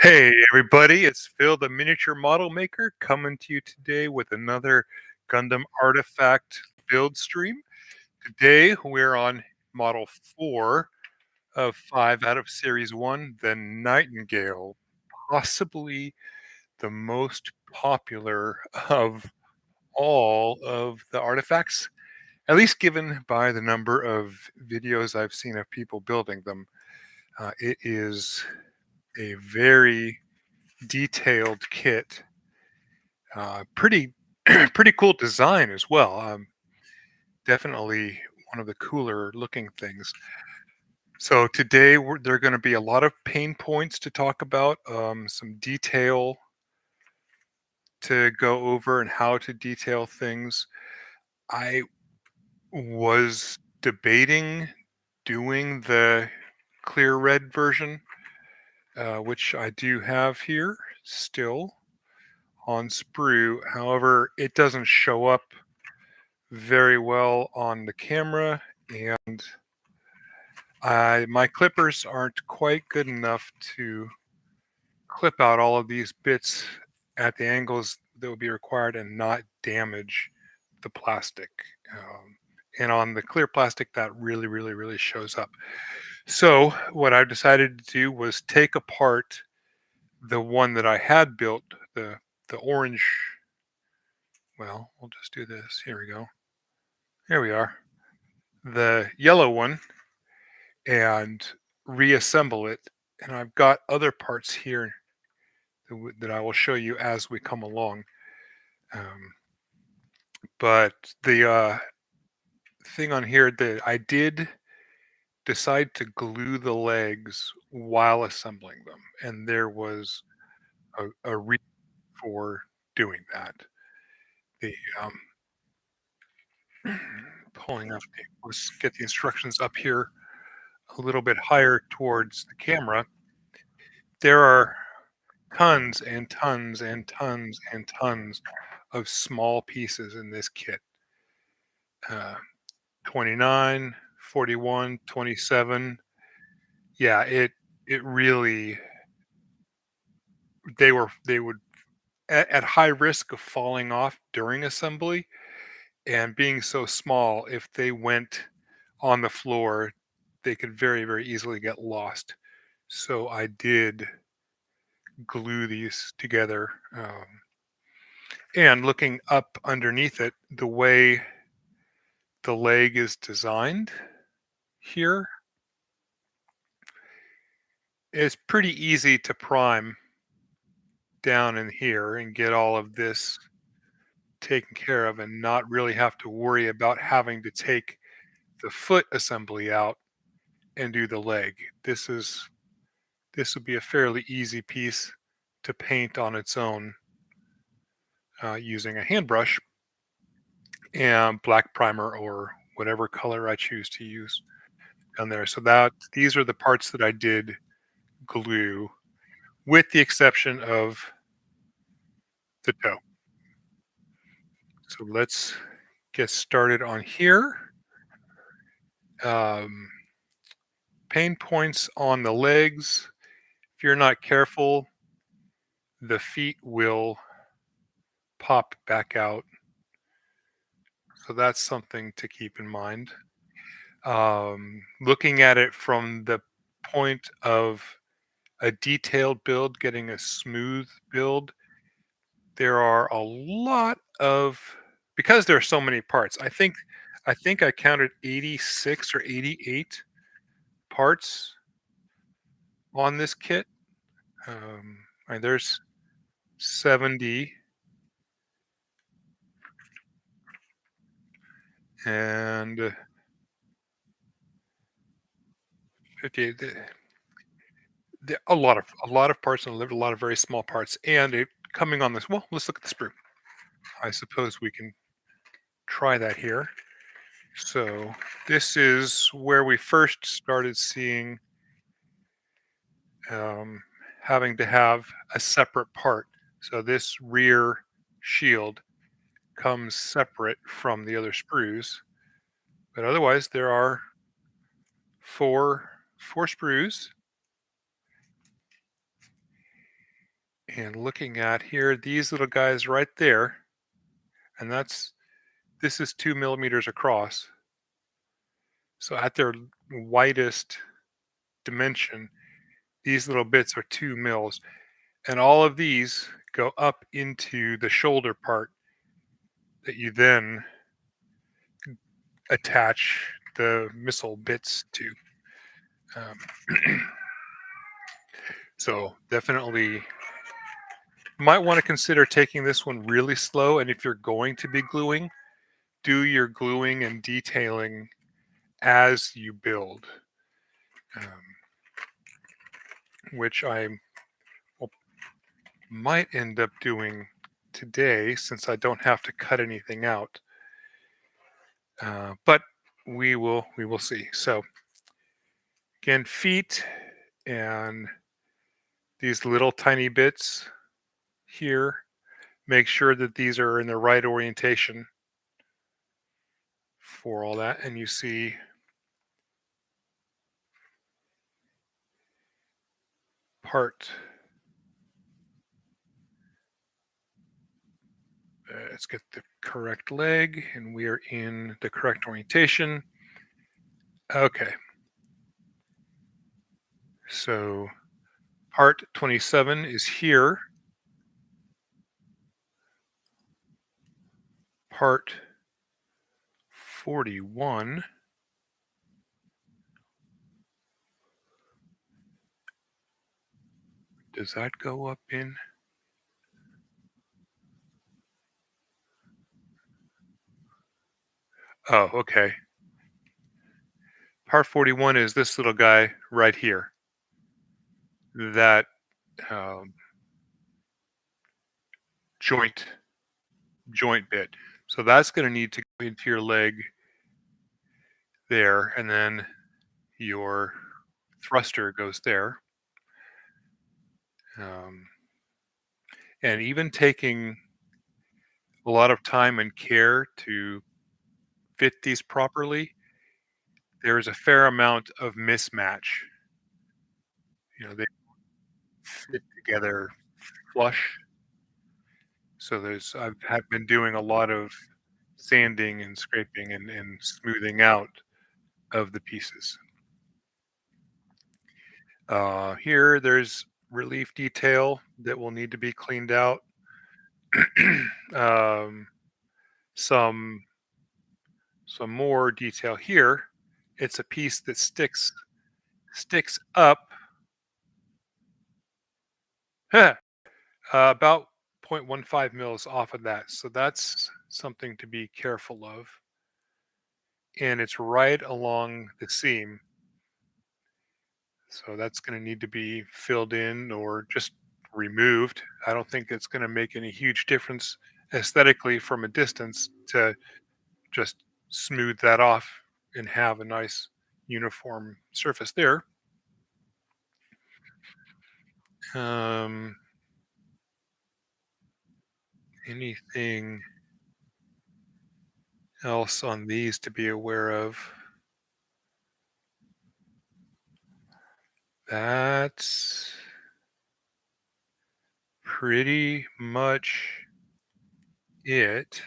Hey everybody, it's Phil the miniature model maker coming to you today with another Gundam Artifact build stream. Today we're on model 4 of 5 out of series 1, the Nightingale, possibly the most popular of all of the artifacts, at least given by the number of videos I've seen of people building them. It is a very detailed kit. Pretty pretty cool design as well. Definitely one of the cooler looking things. So today there are going to be a lot of pain points to talk about, some detail to go over, and how to detail things. I was debating doing the clear red version, which I do have here still on sprue. However, it doesn't show up very well on the camera, and my clippers aren't quite good enough to clip out all of these bits at the angles that would be required and not damage the plastic. And on the clear plastic, that really shows up. So what I decided to do was take apart the one that I had built, the orange. Well, we'll just do this. Here we go. Here we are. The yellow one, and reassemble it. And I've got other parts here that I will show you as we come along. Um, but the thing on here that I did decide to glue the legs while assembling them, and there was a reason for doing that. The pulling up, let's get the instructions up here a little bit higher towards the camera. There are tons and tons and tons and tons of small pieces in this kit. Uh, 29, 41, 27. Yeah, it really, they would at high risk of falling off during assembly, and being so small, if they went on the floor, they could very easily get lost. So I did glue these together. And looking up underneath it, the way the leg is designed here is pretty easy to prime down in here and get all of this taken care of, and not really have to worry about having to take the foot assembly out and do the leg. This would be a fairly easy piece to paint on its own, using a hand brush and black primer or whatever color I choose to use down there. So that these are the parts that I did glue, with the exception of the toe. So let's get started on here. Um, Pain points on the legs. If you're not careful, the feet will pop back out. So that's something to keep in mind. Looking at it from the point of a detailed build, getting a smooth build, there are a lot of, because there are so many parts. I think I counted 86 or 88 parts on this kit. And there's 70 and 58. A lot of parts, and a lot of very small parts, and it coming on this. Well, let's look at the sprue. I suppose we can try that here. So this is where we first started seeing, um, having to have a separate part. So this rear shield comes separate from the other sprues, but otherwise there are four sprues, And looking at here, these little guys right there, and this is 2 millimeters across. So at their widest dimension, these little bits are 2 mils. And all of these go up into the shoulder part that you then attach the missile bits to. Um, so definitely might want to consider taking this one really slow. And if you're going to be gluing, do your gluing and detailing as you build, um, which I will, might end up doing today since I don't have to cut anything out. But we will see. So again, feet and these little tiny bits here. Make sure that these are in the right orientation for all that. And you see part, let's get the correct leg, and we are in the correct orientation. Okay, so part 27 is here. Part 41, does that go up in? Oh, okay. Part 41 is this little guy right here. That um, joint joint bit. So that's going to need to go into your leg there, and then your thruster goes there. Um, and even taking a lot of time and care to fit these properly, there is a fair amount of mismatch. They fit together flush. So have been doing a lot of sanding and scraping and smoothing out of the pieces. Here, there's relief detail that will need to be cleaned out. um, some some more detail here. It's a piece that sticks up about zero point 0.15 mils off of that. So that's something to be careful of. And it's right along the seam. So that's going to need to be filled in or just removed. I don't think it's going to make any huge difference aesthetically from a distance to just smooth that off and have a nice uniform surface there. Um, anything else on these to be aware of? That's pretty much it.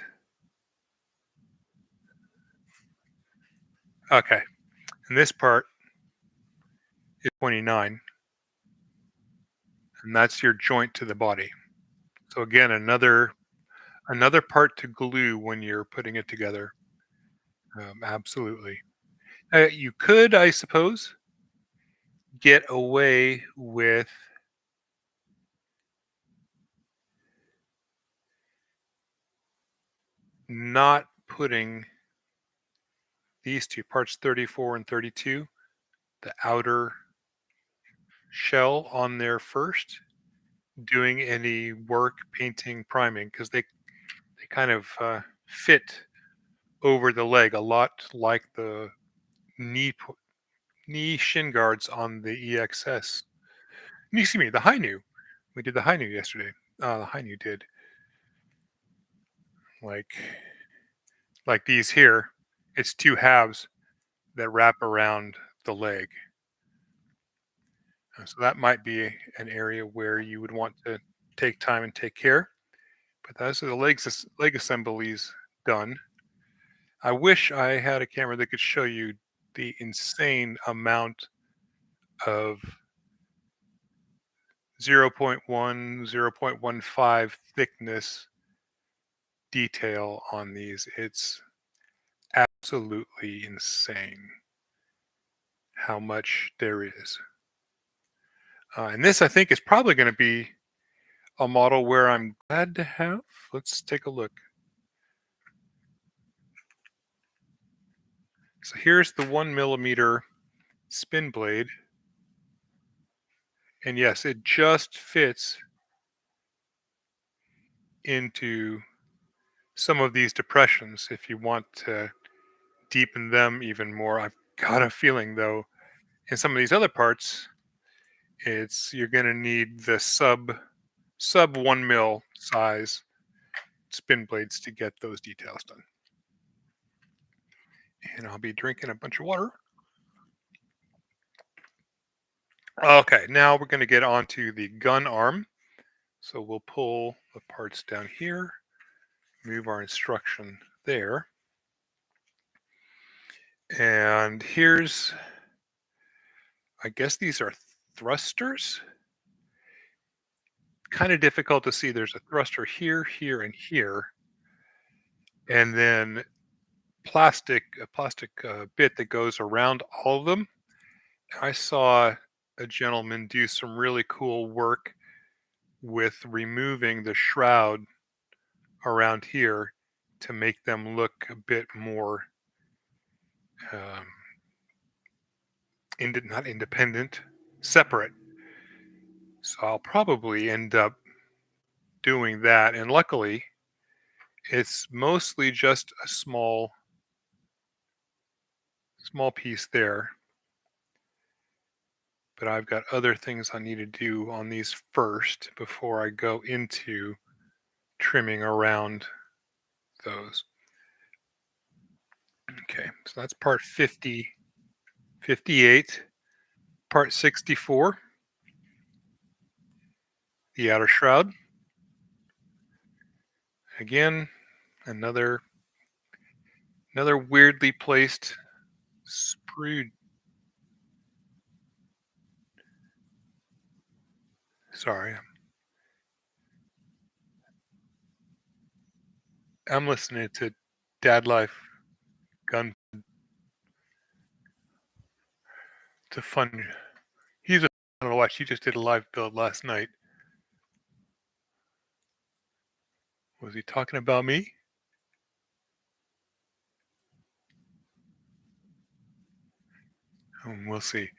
Okay. And this part is 29, and that's your joint to the body. So again, another part to glue when you're putting it together. Absolutely. You could, I suppose, get away with not putting these two parts 34 and 32, the outer shell on there first, doing any work, painting, priming, because they kind of fit over the leg a lot like the knee shin guards on the EXS. Excuse me, the Hainu. We did the Hainu yesterday. The Hainu did like these here. It's two halves that wrap around the leg. So that might be an area where you would want to take time and take care. But those are the leg assemblies done. I wish I had a camera that could show you the insane amount of 0.1, 0.15 thickness detail on these. It's absolutely insane how much there is. And this, I think, is probably going to be a model where I'm glad to have. Let's take a look. So here's the 1 millimeter spin blade. And yes, it just fits into some of these depressions if you want to deepen them even more. I've got a feeling, though, in some of these other parts, you're going to need the sub 1 mil size spin blades to get those details done. And I'll be drinking a bunch of water. Okay, now we're going to get onto the gun arm. So we'll pull the parts down here, move our instruction there. And here's, I guess these are thrusters. Kind of difficult to see. There's a thruster here, here, and here. And then a plastic bit that goes around all of them. I saw a gentleman do some really cool work with removing the shroud around here to make them look a bit more um, not independent, separate. So I'll probably end up doing that. And luckily, it's mostly just a small piece there. But I've got other things I need to do on these first before I go into trimming around those. Okay, so that's part 50, 58, part 64, the outer shroud. Again, another weirdly placed sprue. Sorry, I'm listening to Dad Life Gun. It's a fun. He's a fun to watch. He just did a live build last night. Was he talking about me? We'll see.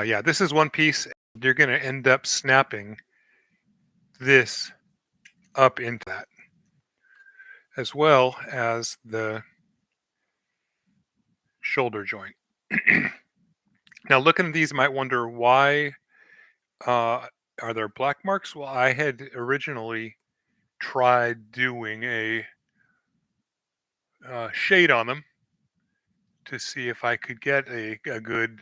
Yeah, this is one piece. You're going to end up snapping this up into that, as well as the shoulder joint. Now, looking at these, you might wonder why are there black marks? Well, I had originally tried doing a shade on them to see if I could get a good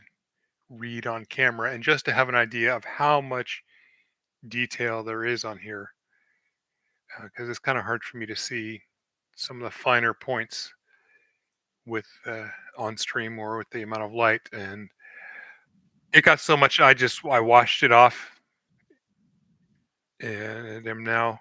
read on camera and just to have an idea of how much detail there is on here, because it's kind of hard for me to see some of the finer points with on stream or with the amount of light. And it got so much, I washed it off and am now.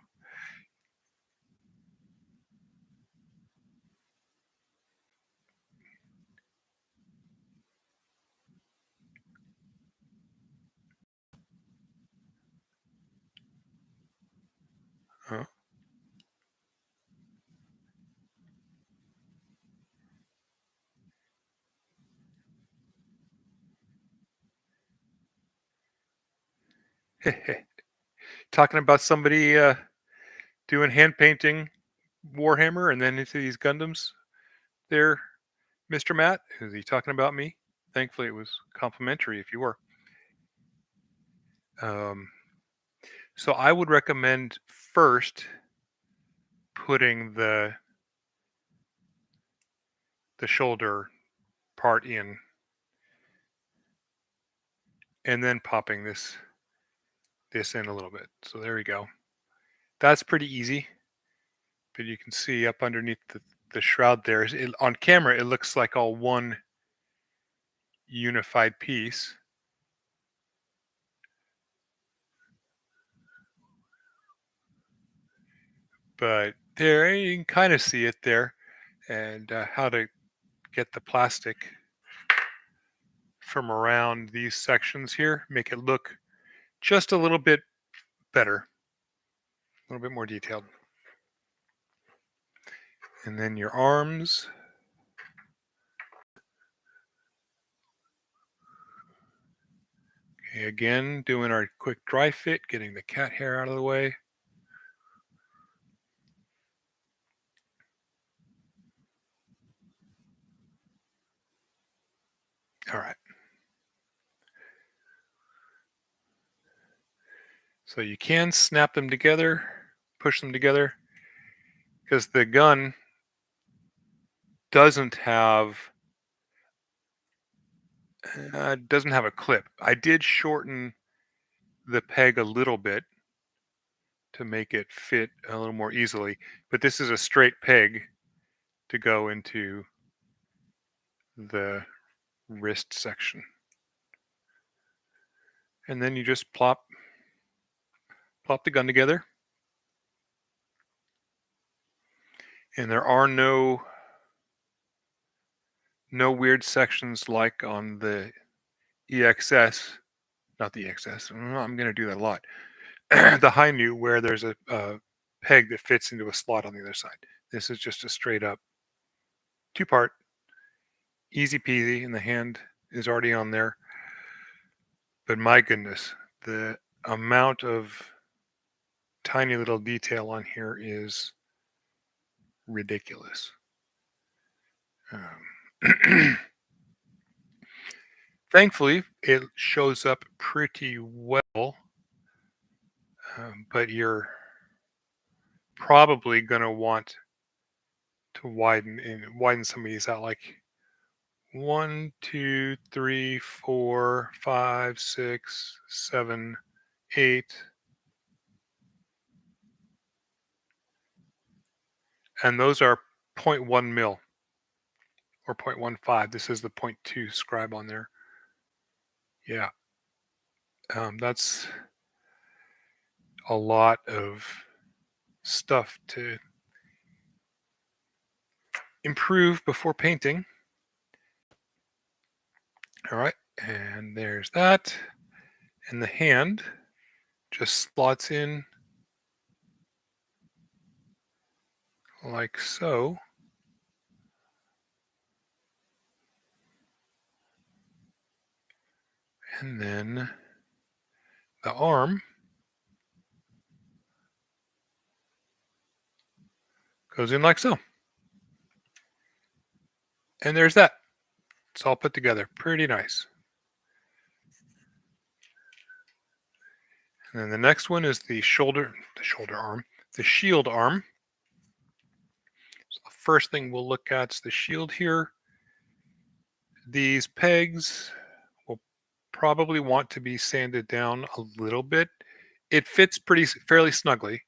uh, Talking about somebody doing hand painting Warhammer and then into these Gundams there, Mr. Matt. Is he talking about me? Thankfully, it was complimentary if you were. Um, so I would recommend first putting the shoulder part in and then popping this in a little bit. So there we go. That's pretty easy, but you can see up underneath the shroud there, on camera, it looks like all one unified piece, but there you can kind of see it there, and how to get the plastic from around these sections here, make it look just a little bit better, a little bit more detailed. And then your arms. Okay, again, doing our quick dry fit, getting the cat hair out of the way. All right. So you can snap them together, push them together, because the gun doesn't have doesn't have a clip. I did shorten the peg a little bit to make it fit a little more easily, but this is a straight peg to go into the wrist section. And then you just plop the gun together. And there are no weird sections like on the EXS, not the EXS. I'm going to do that a lot. The high new where there's a peg that fits into a slot on the other side. This is just a straight up two part, easy peasy, and the hand is already on there. But my goodness, the amount of tiny little detail on here is ridiculous. Thankfully, it shows up pretty well, but you're probably going to want to widen some of these out, like 1, 2, 3, 4, 5, 6, 7, 8, and those are point 0.1 mil or 0.15. This is the 0.2 scribe on there. Yeah, that's a lot of stuff to improve before painting. All right, and there's that. And the hand just slots in like so. And then the arm goes in like so. And there's that. It's all put together. Pretty nice. And then the next one is the shoulder arm, the shield arm. So the first thing we'll look at is the shield here. These pegs will probably want to be sanded down a little bit. It fits fairly snugly,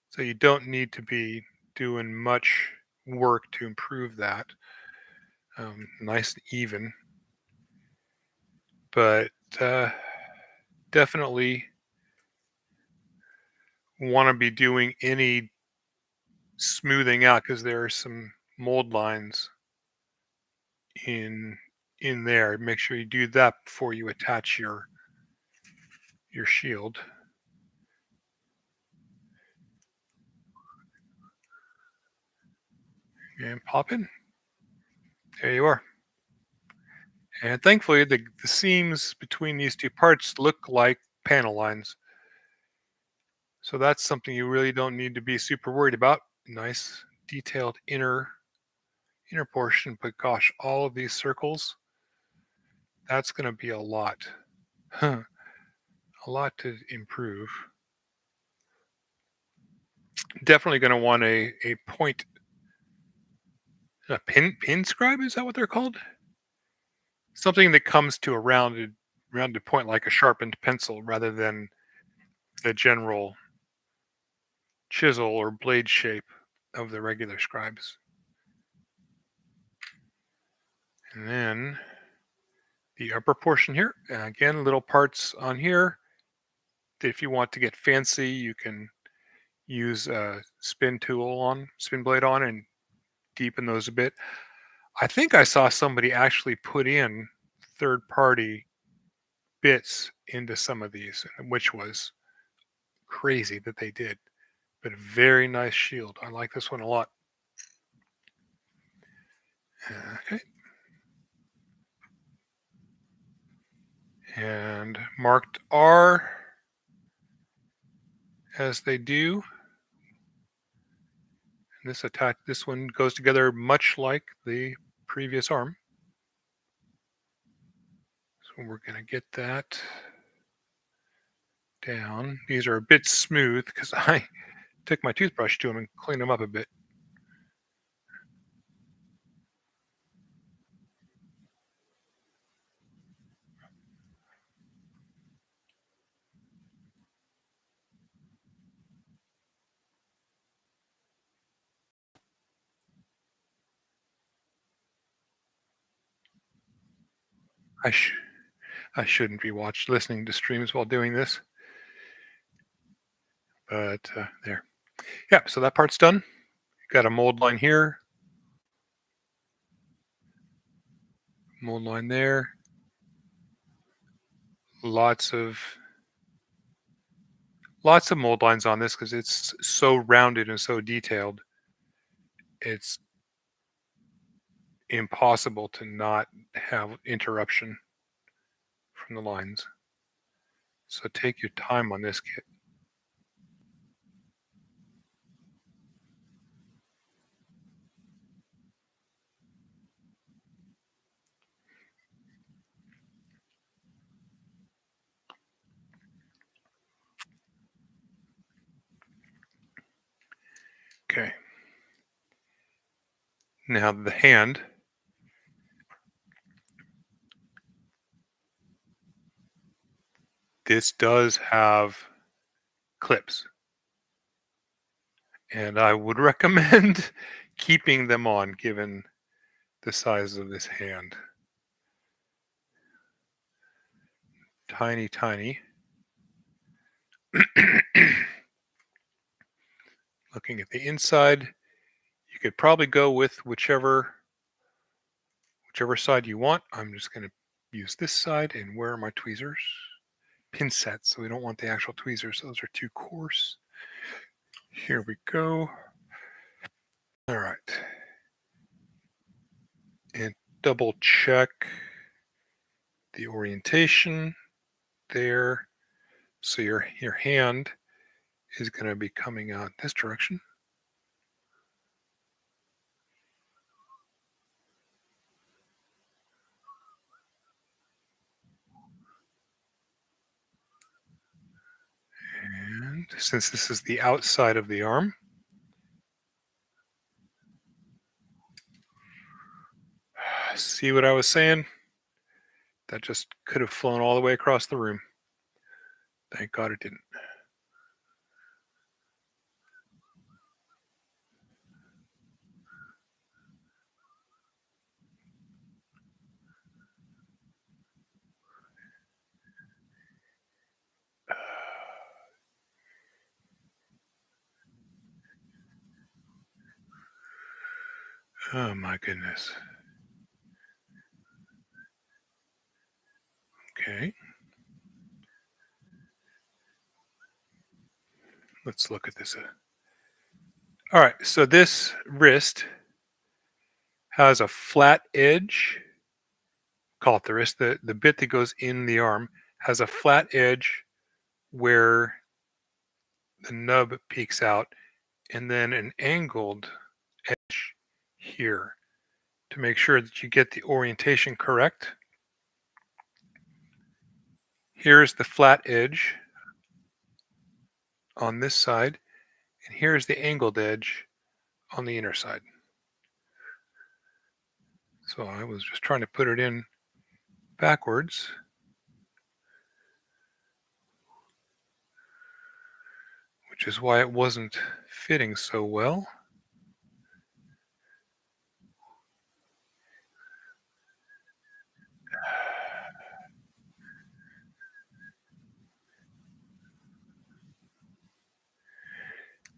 so you don't need to be doing much work to improve that. Nice and even, but definitely want to be doing any smoothing out because there are some mold lines in in there. Make sure you do that before you attach your shield. And pop in. There you are. And thankfully, the seams between these two parts look like panel lines. So that's something you really don't need to be super worried about. Nice detailed inner portion, but gosh, all of these circles, that's going to be a lot. A lot to improve. Definitely going to want a point, a pin scribe. Is that what they're called? Something that comes to a rounded point like a sharpened pencil rather than the general chisel or blade shape of the regular scribes. And then the upper portion here, again, little parts on here. If you want to get fancy, you can use a spin blade on, and deepen those a bit. I think I saw somebody actually put in third party bits into some of these, which was crazy that they did. But a very nice shield. I like this one a lot. Okay. And marked R as they do. And this one goes together much like the previous arm. So we're going to get that down. These are a bit smooth because I took my toothbrush to them and cleaned them up a bit. I, sh- I shouldn't be listening to streams while doing this, but there. Yeah, so that part's done. Got a mold line here, mold line there. Lots of mold lines on this because it's so rounded and so detailed. It's impossible to not have interruption from the lines. So take your time on this kit. Okay. Now the hand. This does have clips, and I would recommend keeping them on given the size of this hand. Tiny, tiny. Looking at the inside, you could probably go with whichever side you want. I'm just going to use this side. And where are my tweezers? Pin sets. So we don't want the actual tweezers. Those are too coarse. Here we go. All right. And double check the orientation there. So your hand is going to be coming out this direction. And since this is the outside of the arm, see what I was saying? That just could have flown all the way across the room. Thank God it didn't. Oh my goodness. Okay. Let's look at this. All right. So this wrist has a flat edge. Call it the wrist. The bit that goes in the arm has a flat edge where the nub peeks out, and then an angled edge here to make sure that you get the orientation correct. Here's the flat edge on this side, and here's the angled edge on the inner side. So I was just trying to put it in backwards. which is why it wasn't fitting so well.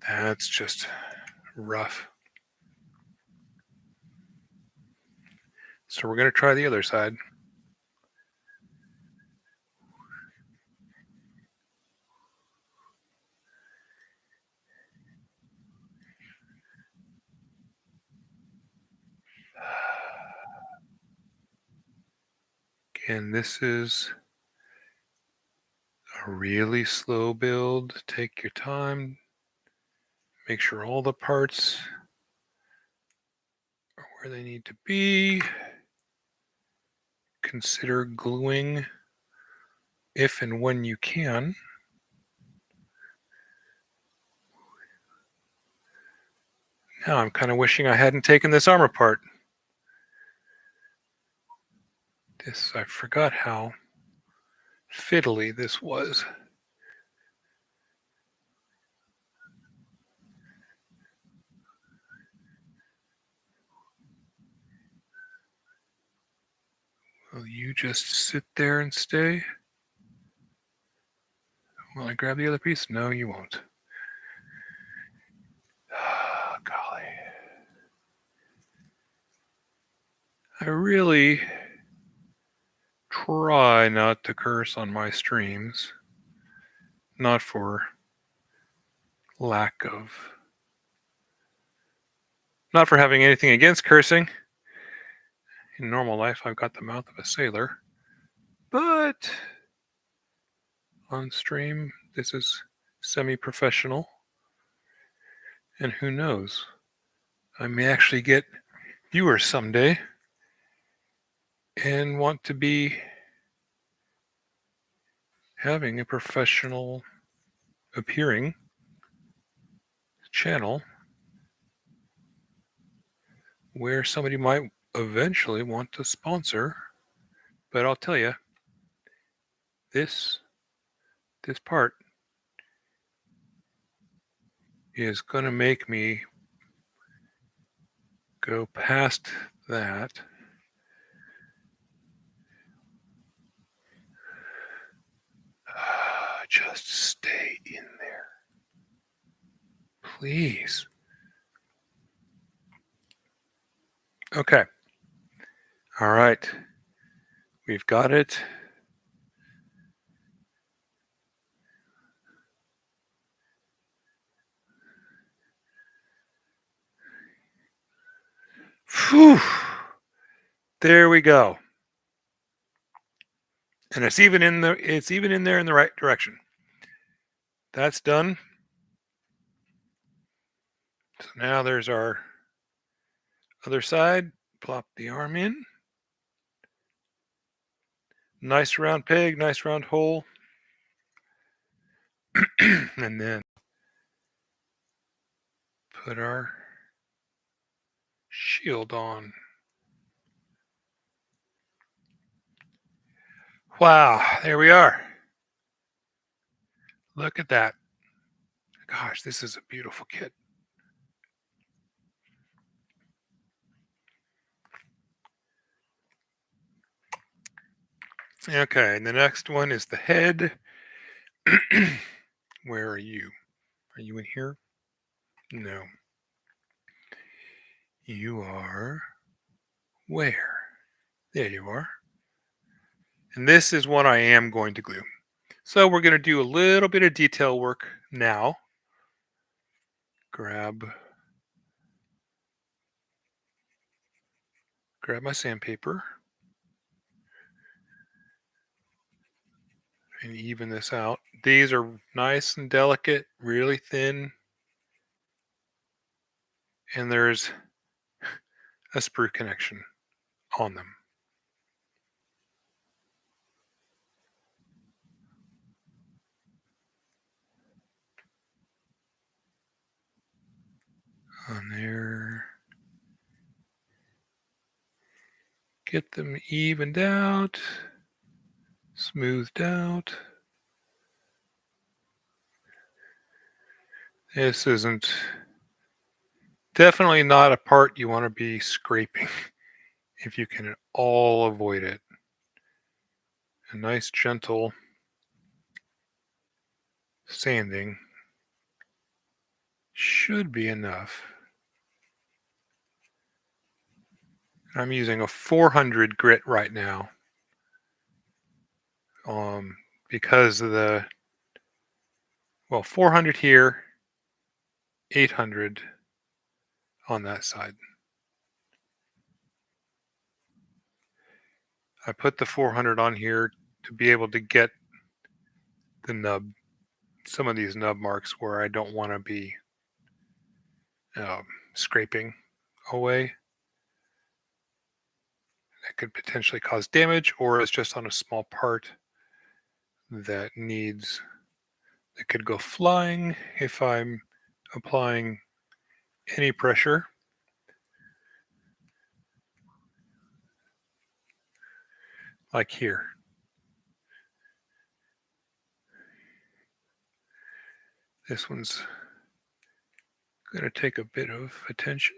That's just rough. So we're going to try the other side. Again, this is a really slow build. Take your time. Make sure all the parts are where they need to be. Consider gluing if and when you can. Now I'm kind of wishing I hadn't taken this armor apart. I forgot how fiddly this was. Will you just sit there and stay? Will I grab the other piece? No, you won't. Oh, golly. I really try not to curse on my streams. Not for lack of... Not for having anything against cursing. In normal life, I've got the mouth of a sailor. But on stream, this is semi-professional. And who knows? I may actually get viewers someday and want to be having a professional appearing channel where somebody might eventually want to sponsor. But I'll tell you, this part is going to make me go past that. Just stay in there. Please. Okay. All right. We've got it. Whew. There we go. And it's even in there in the right direction. That's done. So now there's our other side. Plop the arm in. Nice round peg, nice round hole. And then put our shield on. Wow, there we are. Look at that. Gosh, this is a beautiful kit. Okay, and the next one is the head. Where are you? Are you in here? No. You are where? There you are. And this is what I am going to glue. So we're going to do a little bit of detail work now. Grab my sandpaper and even this out. These are nice and delicate, really thin. And there's a sprue connection on them. On there. Get them evened out, smoothed out. This isn't definitely not a part you want to be scraping if you can at all avoid it. A nice gentle sanding should be enough. I'm using a 400 grit right now, um, because of the 400 here, 800 on that side. I put the 400 on here to be able to get the nub, some of these nub marks where I don't want to be um, scraping away. That could potentially cause damage, or it's just on a small part that needs that could go flying if I'm applying any pressure, like here. This one's going to take a bit of attention,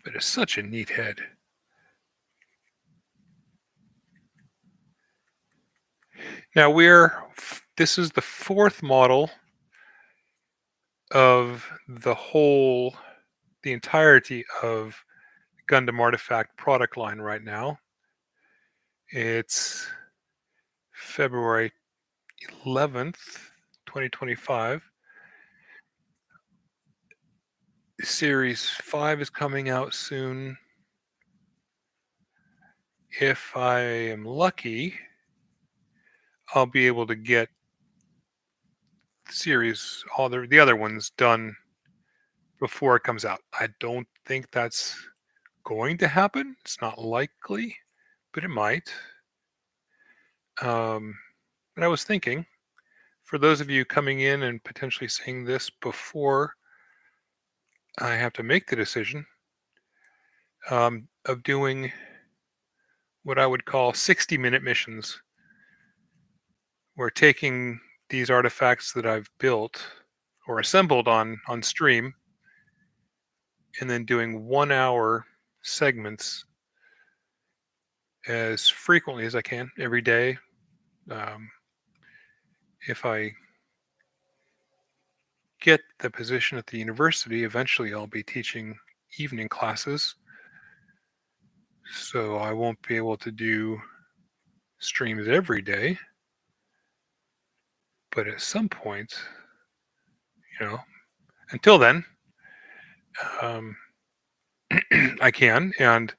but it's such a neat head. Now this is the fourth model of the entirety of Gundam Artifact product line right now. It's February 11th, 2025. Series 5 is coming out soon. If I am lucky, I'll be able to get all the other ones done before it comes out. I don't think that's going to happen. It's not likely, but it might. But I was thinking, for those of you coming in and potentially seeing this before I have to make the decision, of doing what I would call 60-minute missions. We're taking these artifacts that I've built or assembled on stream, and then doing 1 hour segments as frequently as I can every day. Um, if I get the position at the university, eventually I'll be teaching evening classes. So I won't be able to do streams every day. But at some point, you know, until then, um, I can. And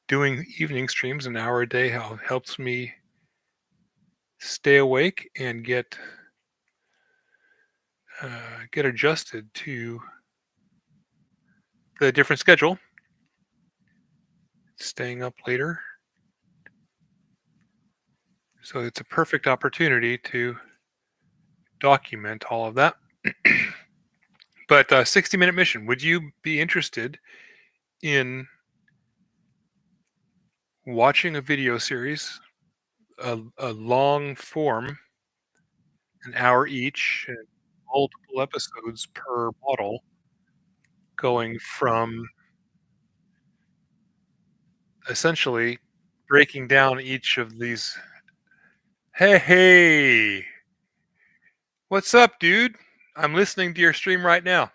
doing evening streams an hour a day helps me stay awake and get adjusted to the different schedule, staying up later. So it's a perfect opportunity to document all of that. But 60-minute mission, would you be interested in watching a video series, a long form, an hour each, and multiple episodes per model, going from essentially breaking down each of these? Hey, hey, what's up, dude? I'm listening to your stream right now.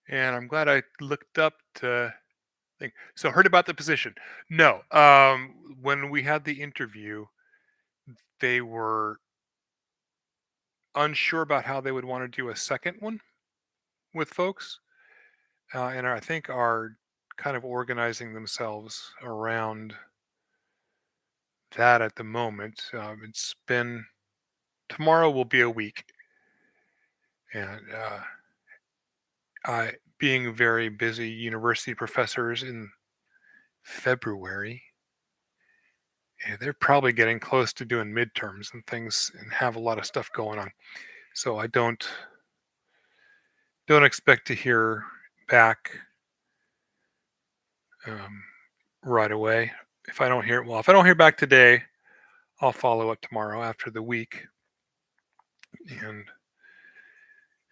And I'm glad I looked up to think. So, heard about the position? No. When we had the interview, they were unsure about how they would want to do a second one with folks, and I think are kind of organizing themselves around that at the moment. It's been Tomorrow will be a week, and I being very busy university professors in February, they're probably getting close to doing midterms and things and have a lot of stuff going on. So I don't expect to hear back um, right away. If I don't hear back today, I'll follow up tomorrow after the week and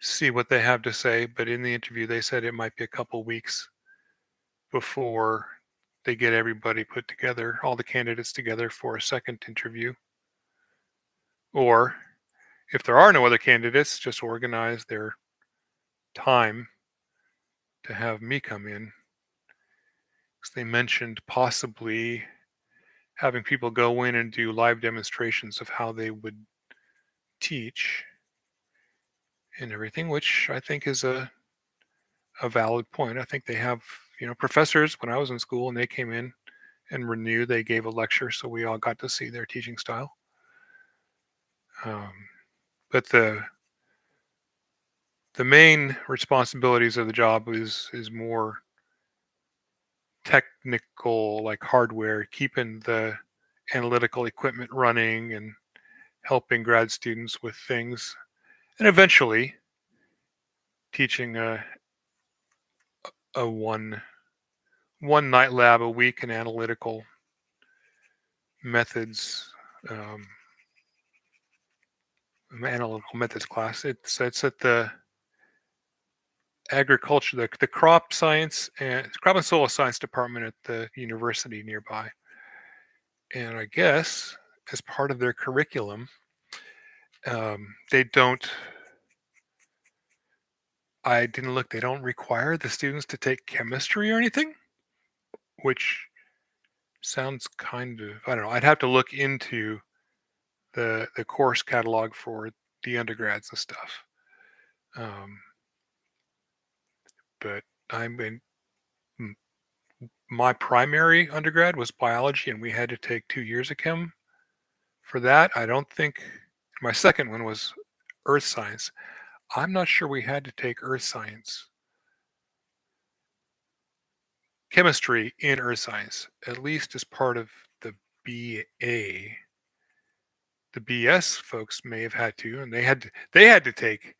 see what they have to say. But in the interview, they said it might be a couple weeks before they get everybody put together, all the candidates together for a second interview. Or if there are no other candidates, just organize their time to have me come in. Because they mentioned possibly having people go in and do live demonstrations of how they would teach and everything, which I think is a valid point. I think they have, professors when I was in school and they came in and Renew, they gave a lecture, so we all got to see their teaching style. But the main responsibilities of the job is more technical, like hardware, keeping the analytical equipment running and helping grad students with things, and eventually teaching a one night lab a week in um, analytical methods class. It's at the agriculture, the crop and soil science department at the university nearby. And I guess as part of their curriculum, they don't. I didn't look. They don't require the students to take chemistry or anything, which sounds kind of. I don't know. I'd have to look into the course catalog for the undergrads and stuff. Um, but I'm in my primary undergrad was biology, and we had to take 2 years of chem for that. I don't think my second one was earth science. I'm not sure we had to take earth science, chemistry in earth science, at least as part of the BA. The BS folks may have had to, and they had to take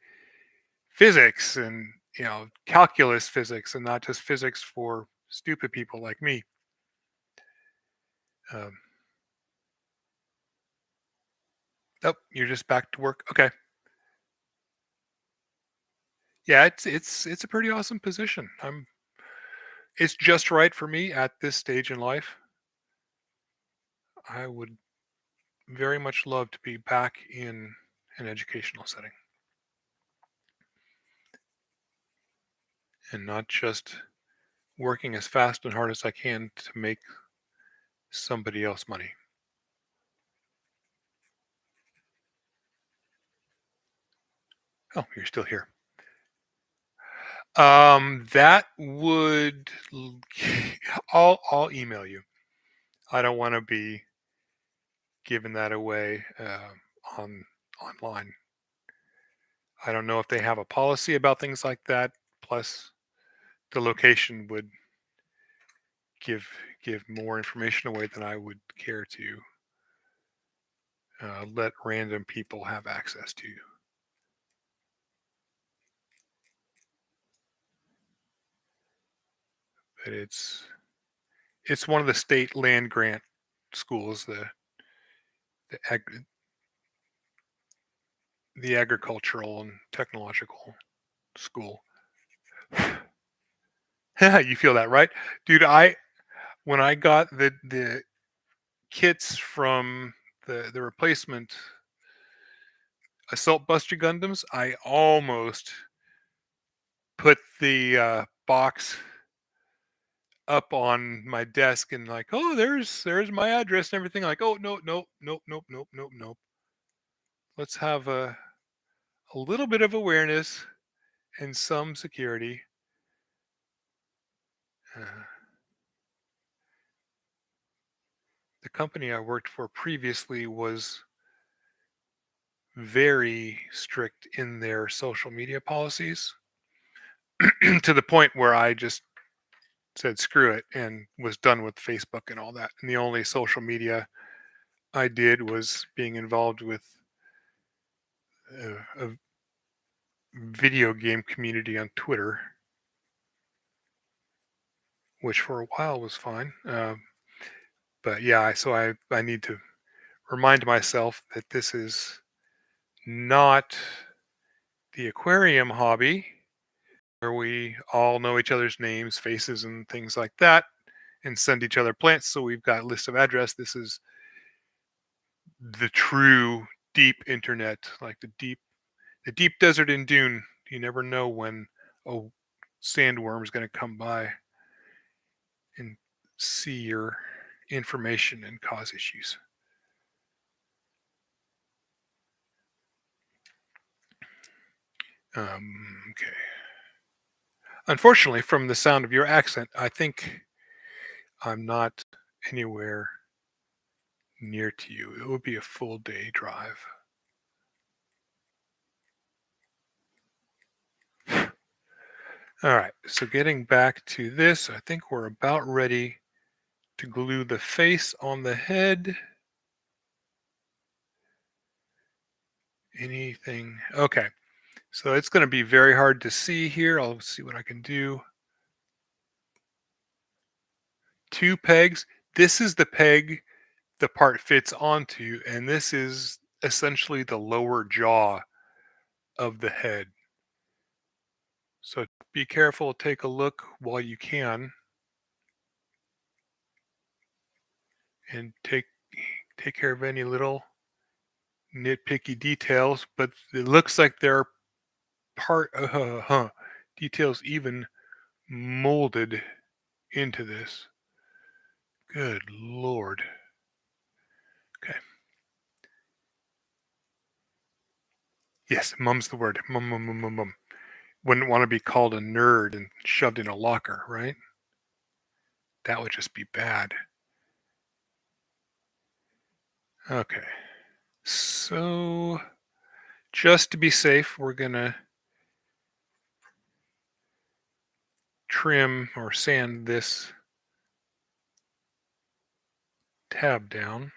physics and calculus physics, and not just physics for stupid people like me. Um, oh, you're just back to work. Okay, yeah, it's a pretty awesome position. It's just right for me at this stage in life. I would very much love to be back in an educational setting and not just working as fast and hard as I can to make somebody else money. Oh, you're still here. That would I'll email you. I don't want to be giving that away on online. I don't know if they have a policy about things like that. Plus, the location would give give more information away than I would care to let random people have access to. But it's one of the state land grant schools, the, ag- the agricultural and technological school. You feel that, right, dude? I When I got the kits from the replacement assault buster Gundams, I almost put the box up on my desk and like, oh, there's my address and everything. Like, oh no, no, nope, nope, nope, nope, nope. Let's have a little bit of awareness and some security. Uh, the company I worked for previously was very strict in their social media policies to the point where I just said screw it and was done with Facebook and all that. And the only social media I did was being involved with a video game community on Twitter, which for a while was fine. But yeah, so I need to remind myself that this is not the aquarium hobby where we all know each other's names, faces, and things like that and send each other plants. So we've got a list of address. This is the true deep internet, like the deep desert in Dune. You never know when a sandworm is going to come by and see your information and cause issues. Okay. Unfortunately, from the sound of your accent, I think I'm not anywhere near to you. It would be a full day drive. All right. So getting back to this, I think we're about ready to glue the face on the head. Anything? Okay. So it's going to be very hard to see here. I'll see what I can do. 2 pegs. This is the peg the part fits onto, and this is essentially the lower jaw of the head. So be careful, take a look while you can, and take care of any little nitpicky details. But it looks like there are details even molded into this. Good Lord. Okay. Yes, mum's the word. Mum, mum, mum, mum, mum. Wouldn't want to be called a nerd and shoved in a locker, right? That would just be bad. Okay. So, just to be safe, we're going to trim or sand this tab down.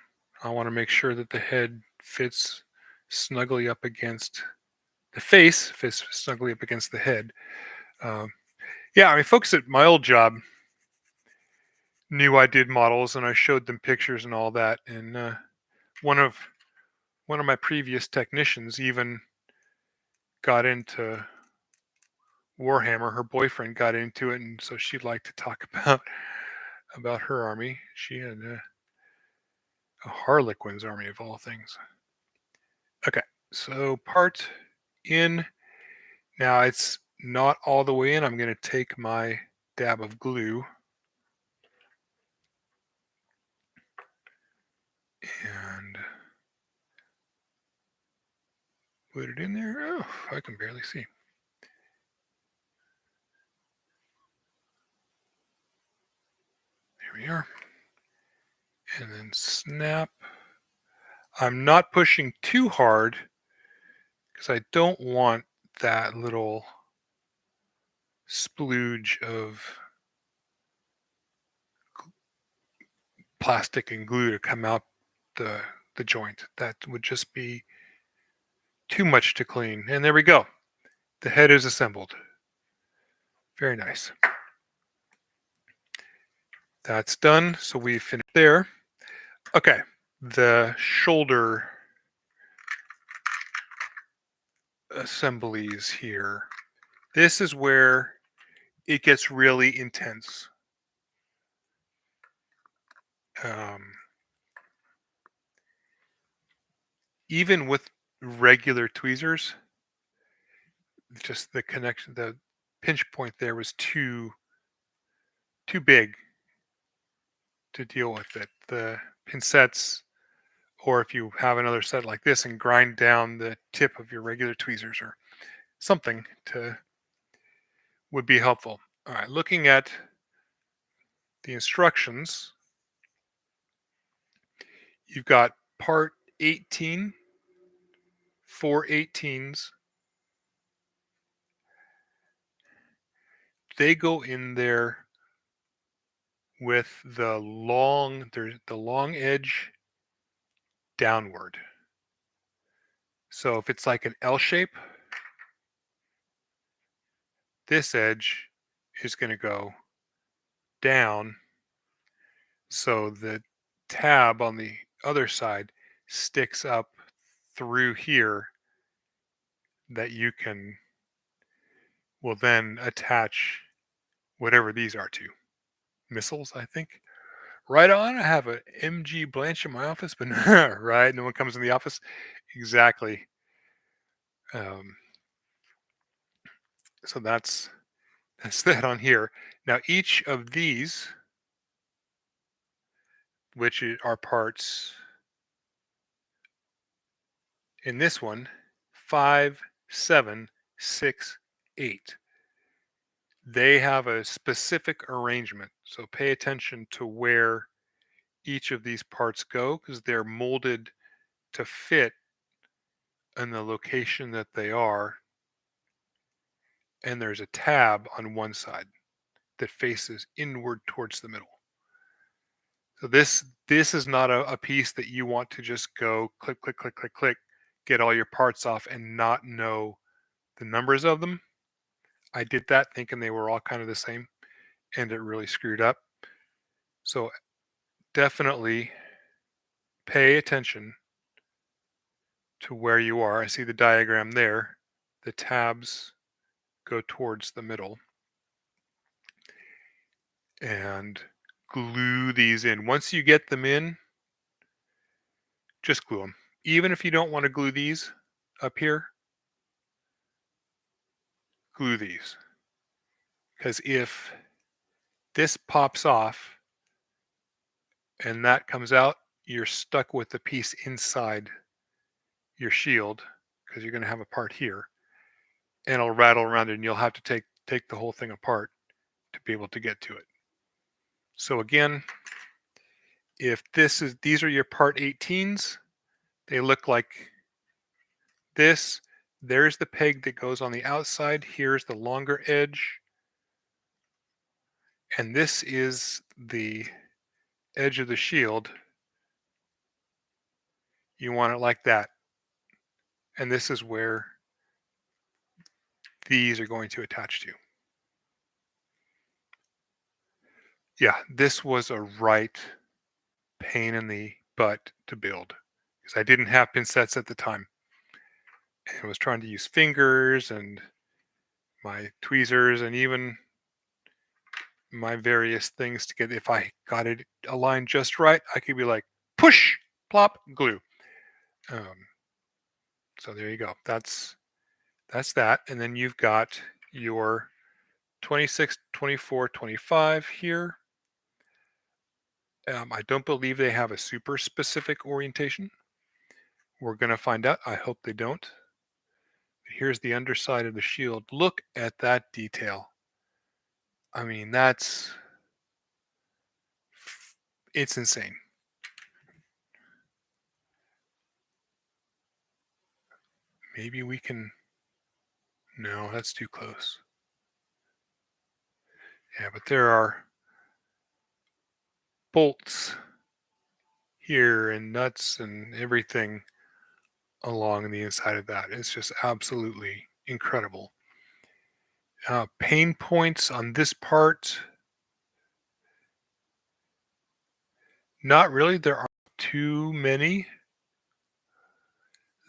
I want to make sure that the head fits snugly up against the face, fits snugly up against the head. Um, yeah, I mean, folks at my old job knew I did models, and I showed them pictures and all that. And one of one of my previous technicians even got into Warhammer. Her boyfriend got into it, and so she'd like to talk about her army. She had a Harlequin's army of all things. Okay, so part in. Now it's not all the way in. I'm going to take my dab of glue and put it in there. Oh, I can barely see. There we are. And then snap. I'm not pushing too hard because I don't want that little splooge of plastic and glue to come out the the joint. That would just be too much to clean. And there we go. The head is assembled. Very nice. That's done. So we finished there. Okay. The shoulder assemblies here. This is where it gets really intense. Um, Even with regular tweezers, just the connection, the pinch point there was too big to deal with it. The pincettes, or if you have another set like this and grind down the tip of your regular tweezers or something to would be helpful. All right, looking at the instructions, you've got part 18, 4/18s. They go in there with the long edge downward. So if it's like an L shape, this edge is going to go down. So the tab on the other side sticks up through here that you will then attach whatever these are to. Missiles, I think. Right on. I have an MG Blanche in my office, but right, no one comes in the office. Exactly. Um, so that's that on here. Now each of these, which are parts in this one, 5, 7, 6, 8. They have a specific arrangement. So pay attention to where each of these parts go because they're molded to fit in the location that they are. And there's a tab on one side that faces inward towards the middle. So this is not a piece that you want to just go click, click, click, click, click, get all your parts off and not know the numbers of them. I did that thinking they were all kind of the same, and it really screwed up. So definitely pay attention to where you are. I see the diagram there. The tabs go towards the middle. And glue these in. Once you get them in, just glue them. Even if you don't want to glue these up here, glue these. Because if this pops off and that comes out, you're stuck with the piece inside your shield because you're going to have a part here and it'll rattle around and you'll have to take the whole thing apart to be able to get to it. So again, if these are your part 18s, they look like this. There's the peg that goes on the outside. Here's the longer edge. And this is the edge of the shield. You want it like that. And this is where these are going to attach to. Yeah, this was a right pain in the butt to build because I didn't have pin sets at the time. And I was trying to use fingers and my tweezers and even my various things to get, if I got it aligned just right, I could be like, push, plop, glue. So there you go. That's that. And then you've got your 26, 24, 25 here. I don't believe they have a super specific orientation. We're going to find out. I hope they don't. Here's the underside of the shield. Look at that detail. I mean, it's insane. Maybe we can, no, that's too close. Yeah, but there are bolts here and nuts and everything along the inside of that. It's just absolutely incredible. Pain points on this part, not really. There aren't too many.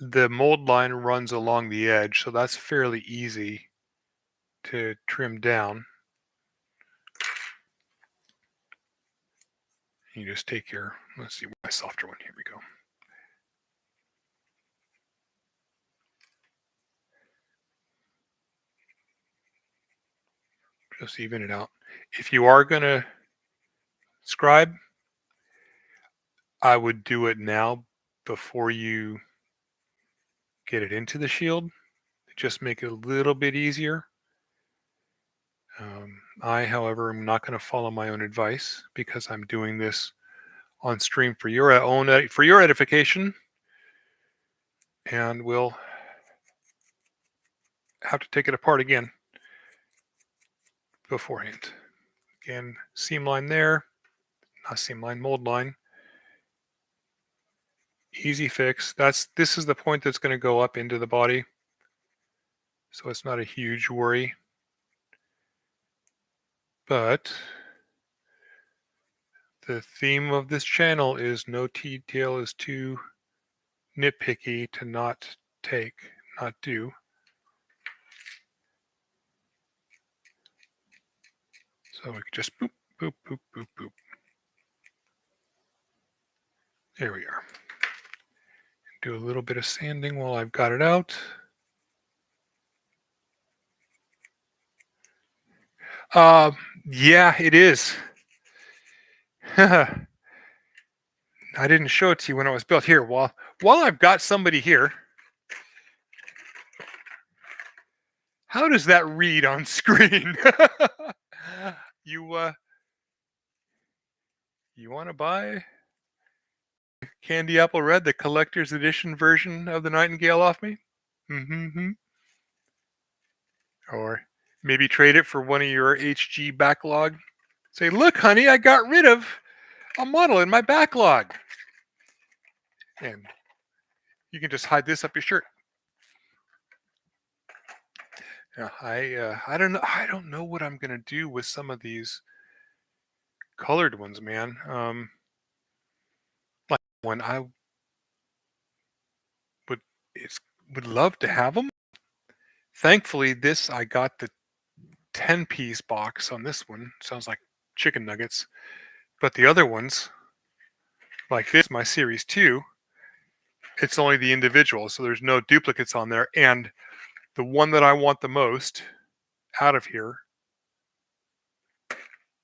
The mold line runs along the edge, so that's fairly easy to trim down. You just take your, let's see, my softer one. Here we go. Just even it out. If you are going to scribe, I would do it now before you get it into the shield. Just make it a little bit easier. I, however, am not going to follow my own advice because I'm doing this on stream for your edification, and we'll have to take it apart again beforehand. Again, seam line there, not seam line, mold line. Easy fix. This is the point that's going to go up into the body, so it's not a huge worry. But the theme of this channel is no detail is too nitpicky to not do. So we could just boop, boop, boop, boop, boop. There we are. Do a little bit of sanding while I've got it out. Yeah, it is. I didn't show it to you when it was built. Here, while I've got somebody here, how does that read on screen? You you want to buy Candy Apple Red, the collector's edition version of the Nightingale off me? Mm-hmm. Or maybe trade it for one of your HG backlog. Say, look, honey, I got rid of a model in my backlog. And you can just hide this up your shirt. Yeah, I don't know. I don't know what I'm gonna do with some of these colored ones, man. Like when I would it's would love to have them. Thankfully, this I got the 10-piece box on this one. Sounds like chicken nuggets. But the other ones, like this, my Series 2, it's only the individual, so there's no duplicates on there. And the one that I want the most out of here,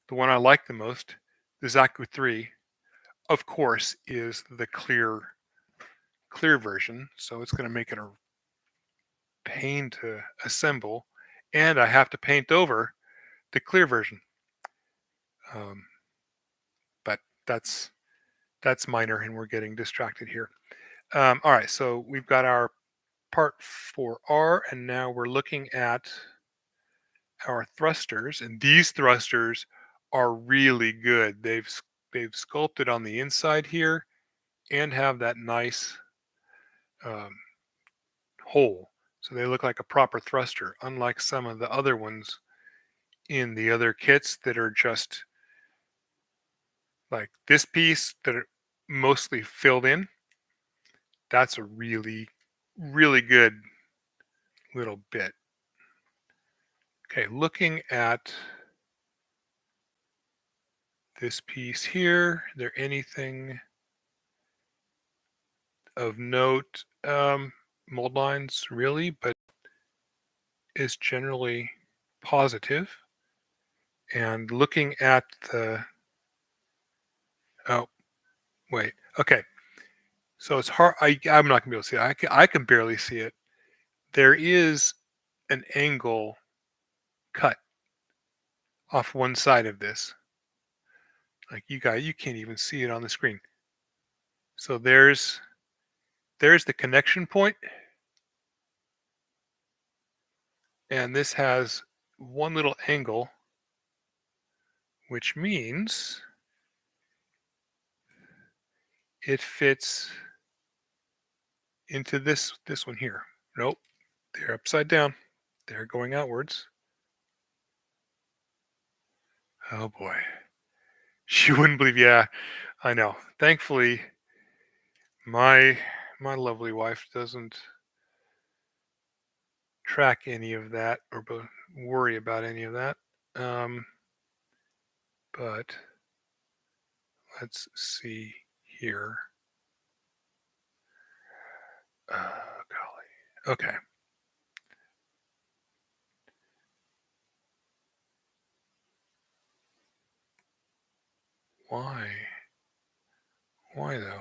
the one I like the most, the Zaku 3, of course, is the clear version. So it's going to make it a pain to assemble, and I have to paint over the clear version. But that's minor, and we're getting distracted here. All right, so we've got our part 4R, and now we're looking at our thrusters, and these thrusters are really good. They've sculpted on the inside here and have that nice um, hole, so they look like a proper thruster, unlike some of the other ones in the other kits that are just like this piece that are mostly filled in. That's a really, really good little bit. Okay, looking at this piece here, is there anything of note? Mold lines, really, but is generally positive. And looking at the, oh, wait, okay. So it's hard, I'm not gonna be able to see it. I can barely see it. There is an angle cut off one side of this. Like you can't even see it on the screen. So there's the connection point, and this has one little angle, which means it fits into this one here. Nope, they're upside down. They're going outwards. Oh boy. She wouldn't believe. Yeah, I know. Thankfully, my lovely wife doesn't track any of that or worry about any of that. But let's see here. Golly. Okay. Why? Why though?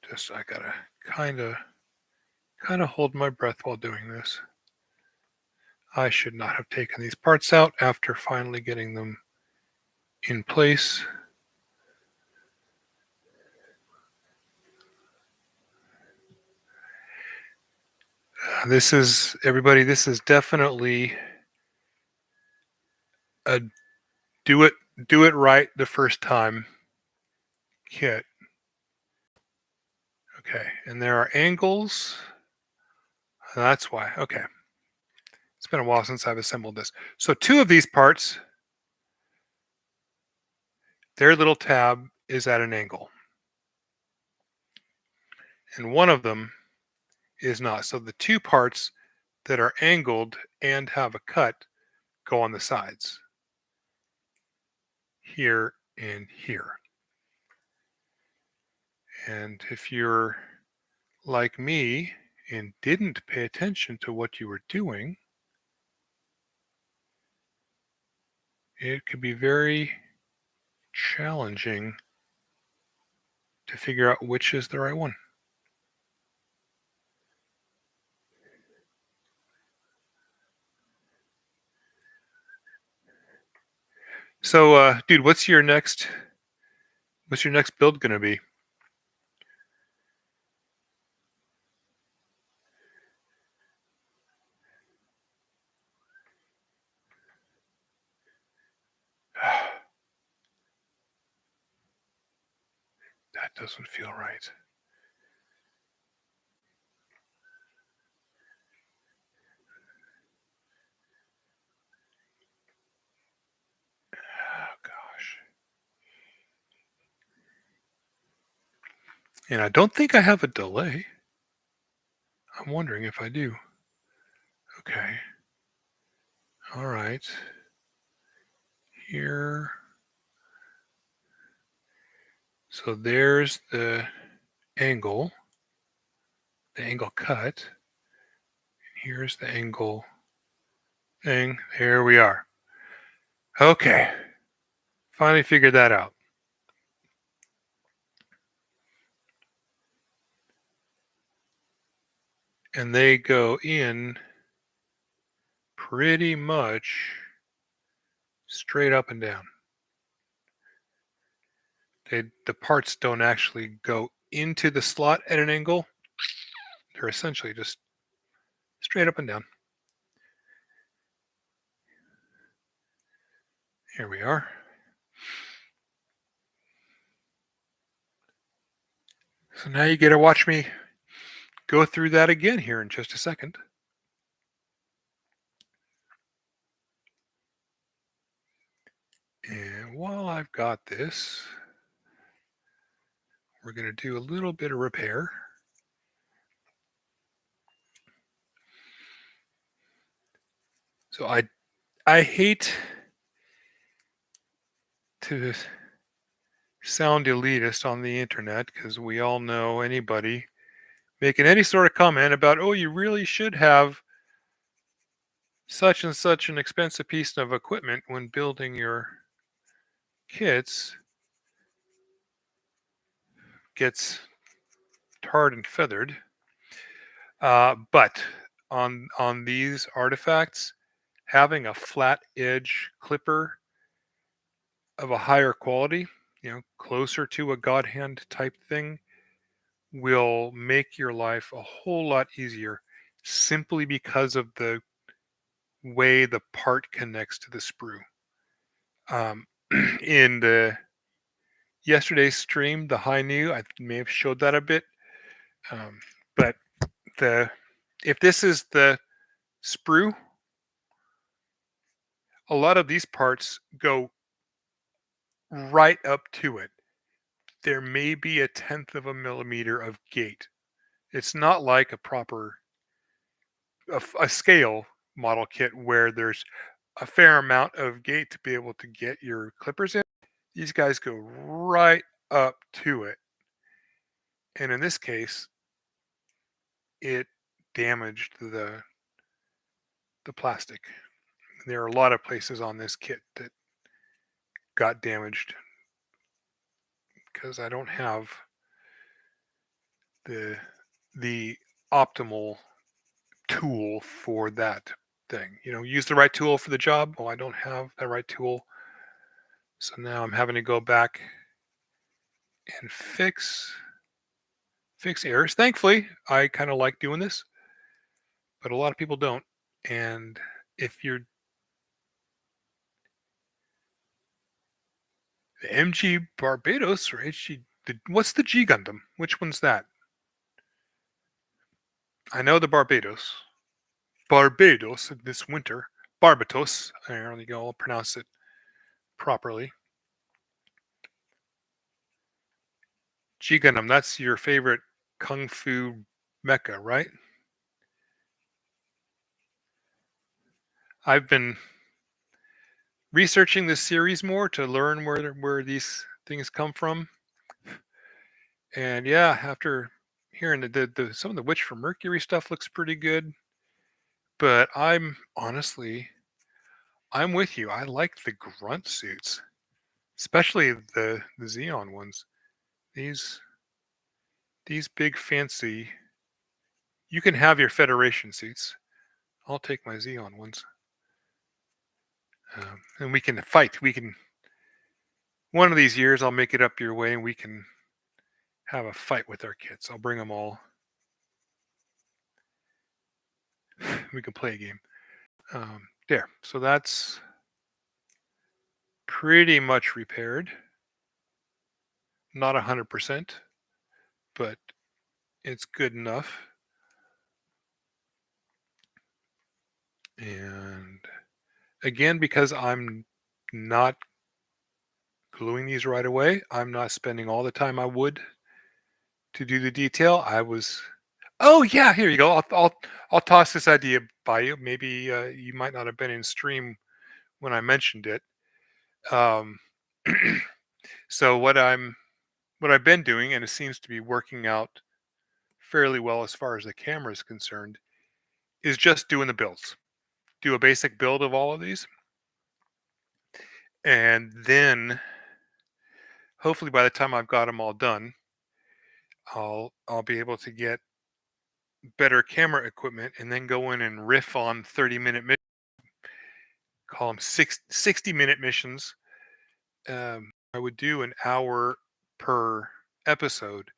Just I gotta kind of hold my breath while doing this. I should not have taken these parts out after finally getting them in place. This is, everybody, this is definitely a do it right the first time kit. Okay, and there are angles. That's why. Okay. It's been a while since I've assembled this. So two of these parts, their little tab is at an angle, and one of them is not. So the two parts that are angled and have a cut go on the sides, here and here. And if you're like me and didn't pay attention to what you were doing, it could be very challenging to figure out which is the right one. So, dude, what's your next build gonna be? That doesn't feel right. Oh gosh. And I don't think I have a delay. I'm wondering if I do. Okay. All right. Here. So there's the angle cut. Here's the angle thing. There we are. Okay. Finally figured that out. And they go in pretty much straight up and down. The parts don't actually go into the slot at an angle. They're essentially just straight up and down. Here we are. So now you get to watch me go through that again here in just a second. And while I've got this, we're going to do a little bit of repair. So I hate to sound elitist on the internet, because we all know anybody making any sort of comment about, oh, you really should have such and such an expensive piece of equipment when building your kits gets tarred and feathered. But on these artifacts, having a flat edge clipper of a higher quality, closer to a God hand type thing, will make your life a whole lot easier, simply because of the way the part connects to the sprue. In the yesterday's stream, the high new, I may have showed that a bit, but if this is the sprue, a lot of these parts go right up to it. There may be a tenth of a millimeter of gate. It's not like a scale model kit where there's a fair amount of gate to be able to get your clippers in. These guys go right up to it. And in this case, it damaged the plastic. There are a lot of places on this kit that got damaged because I don't have the optimal tool for that thing. Use the right tool for the job. Well, I don't have the right tool. So now I'm having to go back and fix errors. Thankfully, I kind of like doing this, but a lot of people don't. And if you're the MG Barbados or HG, what's the G Gundam? Which one's that? I know the Barbados this winter. Barbados. There you go. I'll pronounce it properly. G Gundam, that's your favorite kung fu mecca, right? I've been researching this series more to learn where these things come from. And yeah, after hearing the some of the Witch from Mercury stuff looks pretty good, but I'm with you. I like the grunt suits, especially the Xeon ones. These these big fancy. You can have your Federation suits. I'll take my Xeon ones, and we can fight. We can one of these years. I'll make it up your way, and we can have a fight with our kids. I'll bring them all. We can play a game. There. So that's pretty much repaired. Not 100%, but it's good enough. And again, because I'm not gluing these right away, I'm not spending all the time I would to do the detail. Oh yeah, here you go. I'll toss this idea by you. Maybe you might not have been in stream when I mentioned it. Um, so what I've been doing, and it seems to be working out fairly well as far as the camera is concerned, is just doing the builds. Do a basic build of all of these, and then hopefully by the time I've got them all done, I'll be able to get better camera equipment and then go in and riff on 30-minute missions, call them 60-minute missions. I would do an hour per episode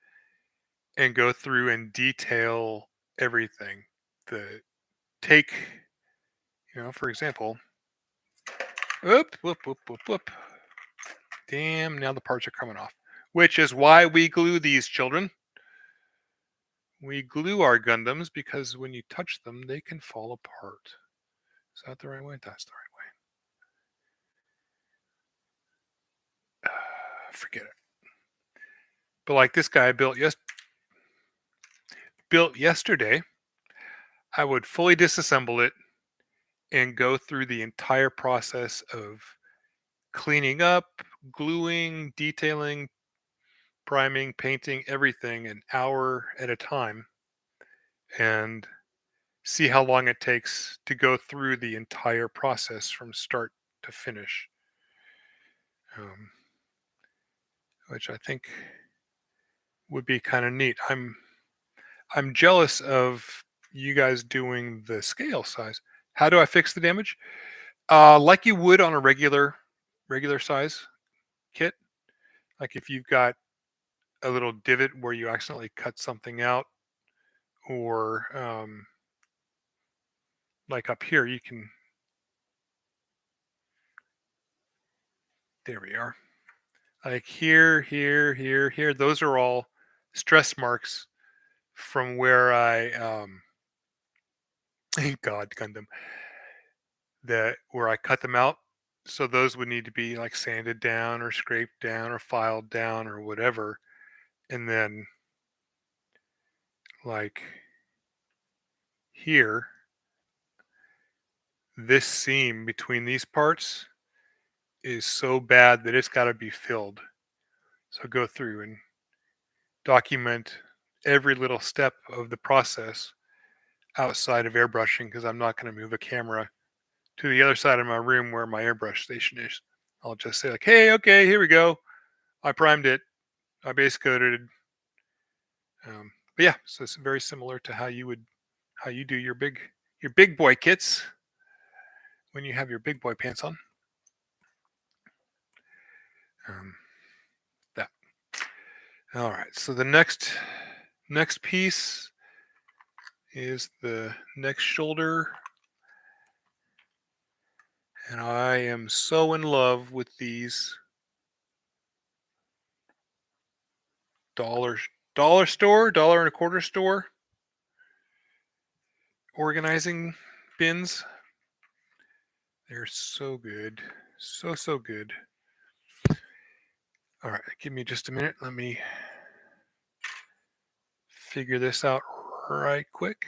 and go through and detail everything. The take, for example, whoop, whoop, whoop, whoop, whoop. Damn, now the parts are coming off. Which is why we glue these children. We glue our Gundams because when you touch them, they can fall apart. Is that the right way? That's the right way. Forget it. But like this guy built yesterday, I would fully disassemble it and go through the entire process of cleaning up, gluing, detailing, priming, painting, everything an hour at a time, and see how long it takes to go through the entire process from start to finish. Um, which I think would be kind of neat. I'm jealous of you guys doing the scale size. How do I fix the damage? Like you would on a regular size kit. Like if you've got a little divot where you accidentally cut something out, or like up here, you can. There we are. Like here. Those are all stress marks from where I thank God Gundam that where I cut them out. So those would need to be like sanded down or scraped down or filed down or whatever. And then like here, this seam between these parts is so bad that it's got to be filled. So go through and document every little step of the process outside of airbrushing because I'm not going to move a camera to the other side of my room where my airbrush station is. I'll just say like, "Hey, okay, here we go. I primed it. I base coated." But yeah, so it's very similar to how you do your big boy kits when you have your big boy pants on. Um, that. All right. So the next piece is the next shoulder, and I am so in love with these dollar dollar and a quarter store organizing bins. They're so good. So good. All right, give me just a minute. Let me figure this out right quick.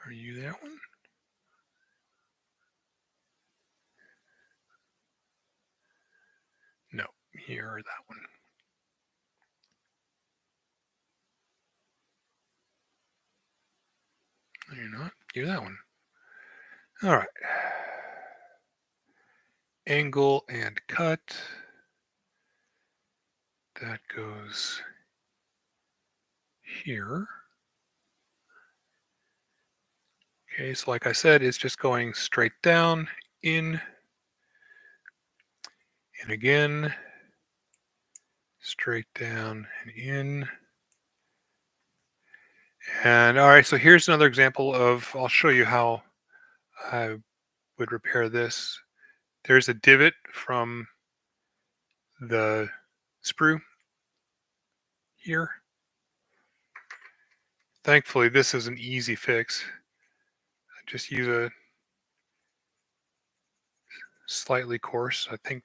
Are you that one? No, you're that one. No, you're not. You're that one. All right. Angle and cut. That goes here. Okay, so like I said, it's just going straight down, in, and again, straight down and in. And all right, so here's another example of, I'll show you how I would repair this. There's a divot from the sprue here. Thankfully, this is an easy fix. I just use a slightly coarse, I think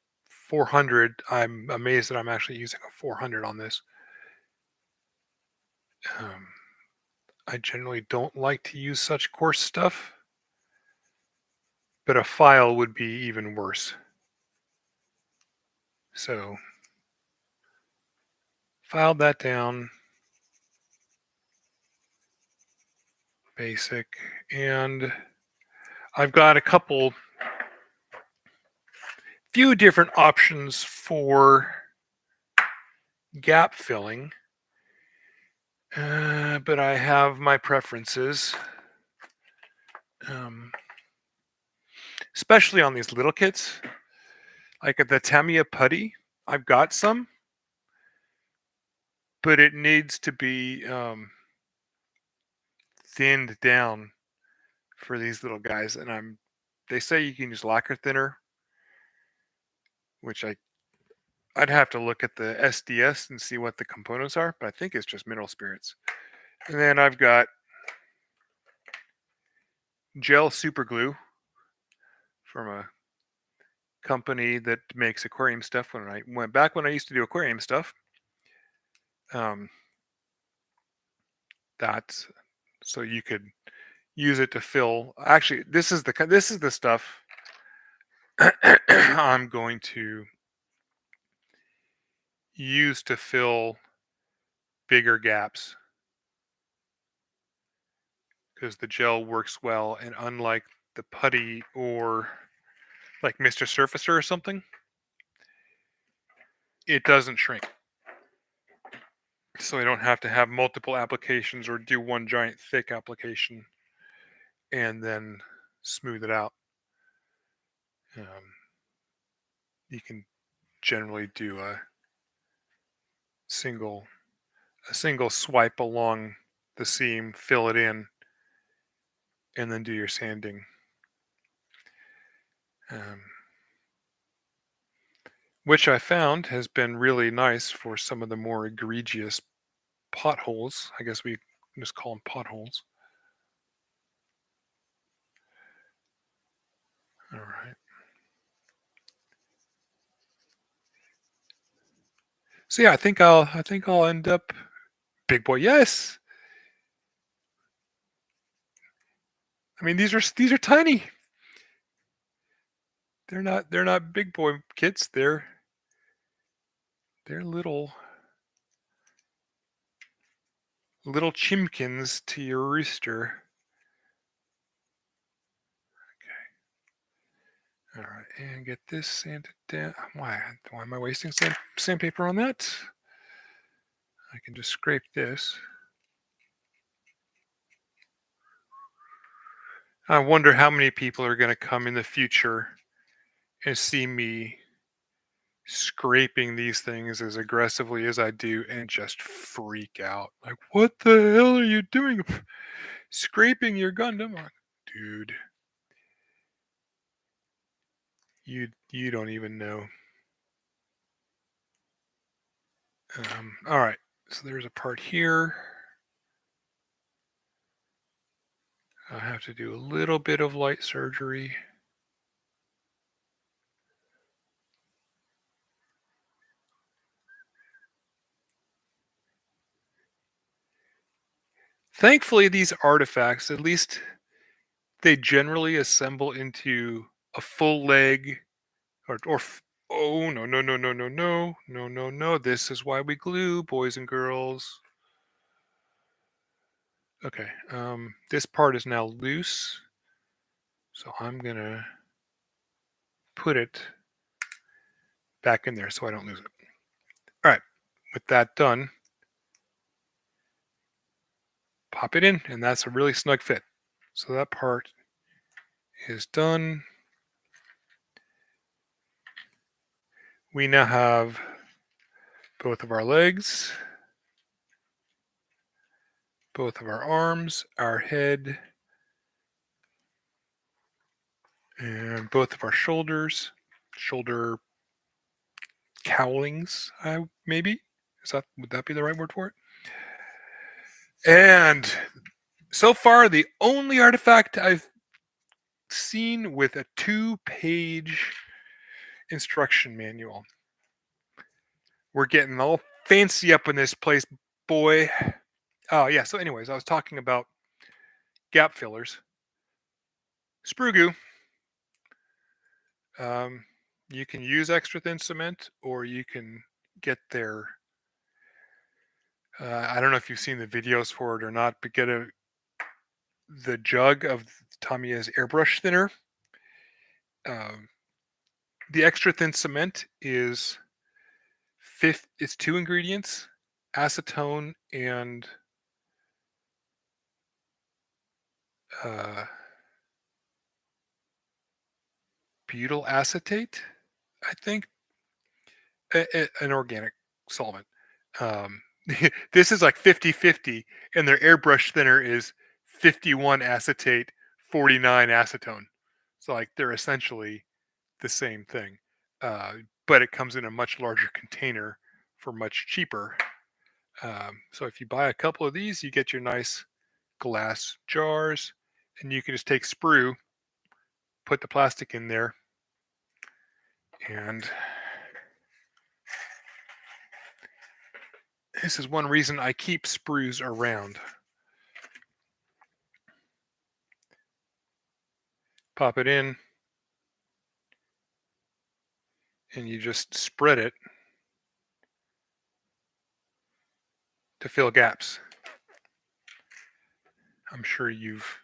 400. I'm amazed that I'm actually using a 400 on this. Um, I generally don't like to use such coarse stuff, but a file would be even worse. So, filed that down, basic, and I've got a few different options for gap filling, but I have my preferences. Especially on these little kits, like the Tamiya putty. I've got some, but it needs to be thinned down for these little guys. And they say you can use lacquer thinner, which I'd have to look at the SDS and see what the components are, but I think it's just mineral spirits. And then I've got gel super glue from a company that makes aquarium stuff. When I went back when I used to do aquarium stuff, um, that's so you could use it to fill. Actually, this is the stuff I'm going to use to fill bigger gaps because the gel works well, and unlike the putty or like Mr. Surfacer or something, it doesn't shrink. So I don't have to have multiple applications or do one giant thick application and then smooth it out. You can generally do single a single swipe along the seam, fill it in, and then do your sanding. Um, which I found has been really nice for some of the more egregious potholes. I guess we just call them potholes. All right. So yeah, I think I'll end up big boy. Yes. I mean these are tiny. They're not big boy kits. They're little chimkins to your rooster. All right, and get this sanded down. Why am I wasting sandpaper on that? I can just scrape this. I wonder how many people are going to come in the future and see me scraping these things as aggressively as I do and just freak out. Like, what the hell are you doing? Scraping your Gundam? Like, dude, you don't even know. All right, so there's a part here. I have to do a little bit of light surgery. Thankfully, these artifacts, at least they generally assemble into a full leg oh, no, no, no, no, no, no, no, no, no. This is why we glue, boys and girls. Okay, this part is now loose, so I'm gonna put it back in there so I don't lose it. All right, with that done, pop it in, and that's a really snug fit. So that part is done. We now have both of our legs, both of our arms, our head, and both of our shoulders, shoulder cowlings, maybe. Would that be the right word for it? And so far, the only artifact I've seen with a 2-page instruction manual. We're getting all fancy up in this place, boy. Oh yeah. So, anyways, I was talking about gap fillers. Sprue goo. Um, you can use extra thin cement, or you can get their. I don't know if you've seen the videos for it or not, but the jug of Tamiya's airbrush thinner. Um, the extra thin cement is it's 2 ingredients: acetone and uh, butyl acetate. I think an organic solvent. Um, this is like 50-50, and their airbrush thinner is 51 acetate, 49 acetone. So like they're essentially the same thing, but it comes in a much larger container for much cheaper. So if you buy a couple of these, you get your nice glass jars, and you can just take sprue, put the plastic in there, and this is one reason I keep sprues around. Pop it in, and you just spread it to fill gaps. I'm sure you've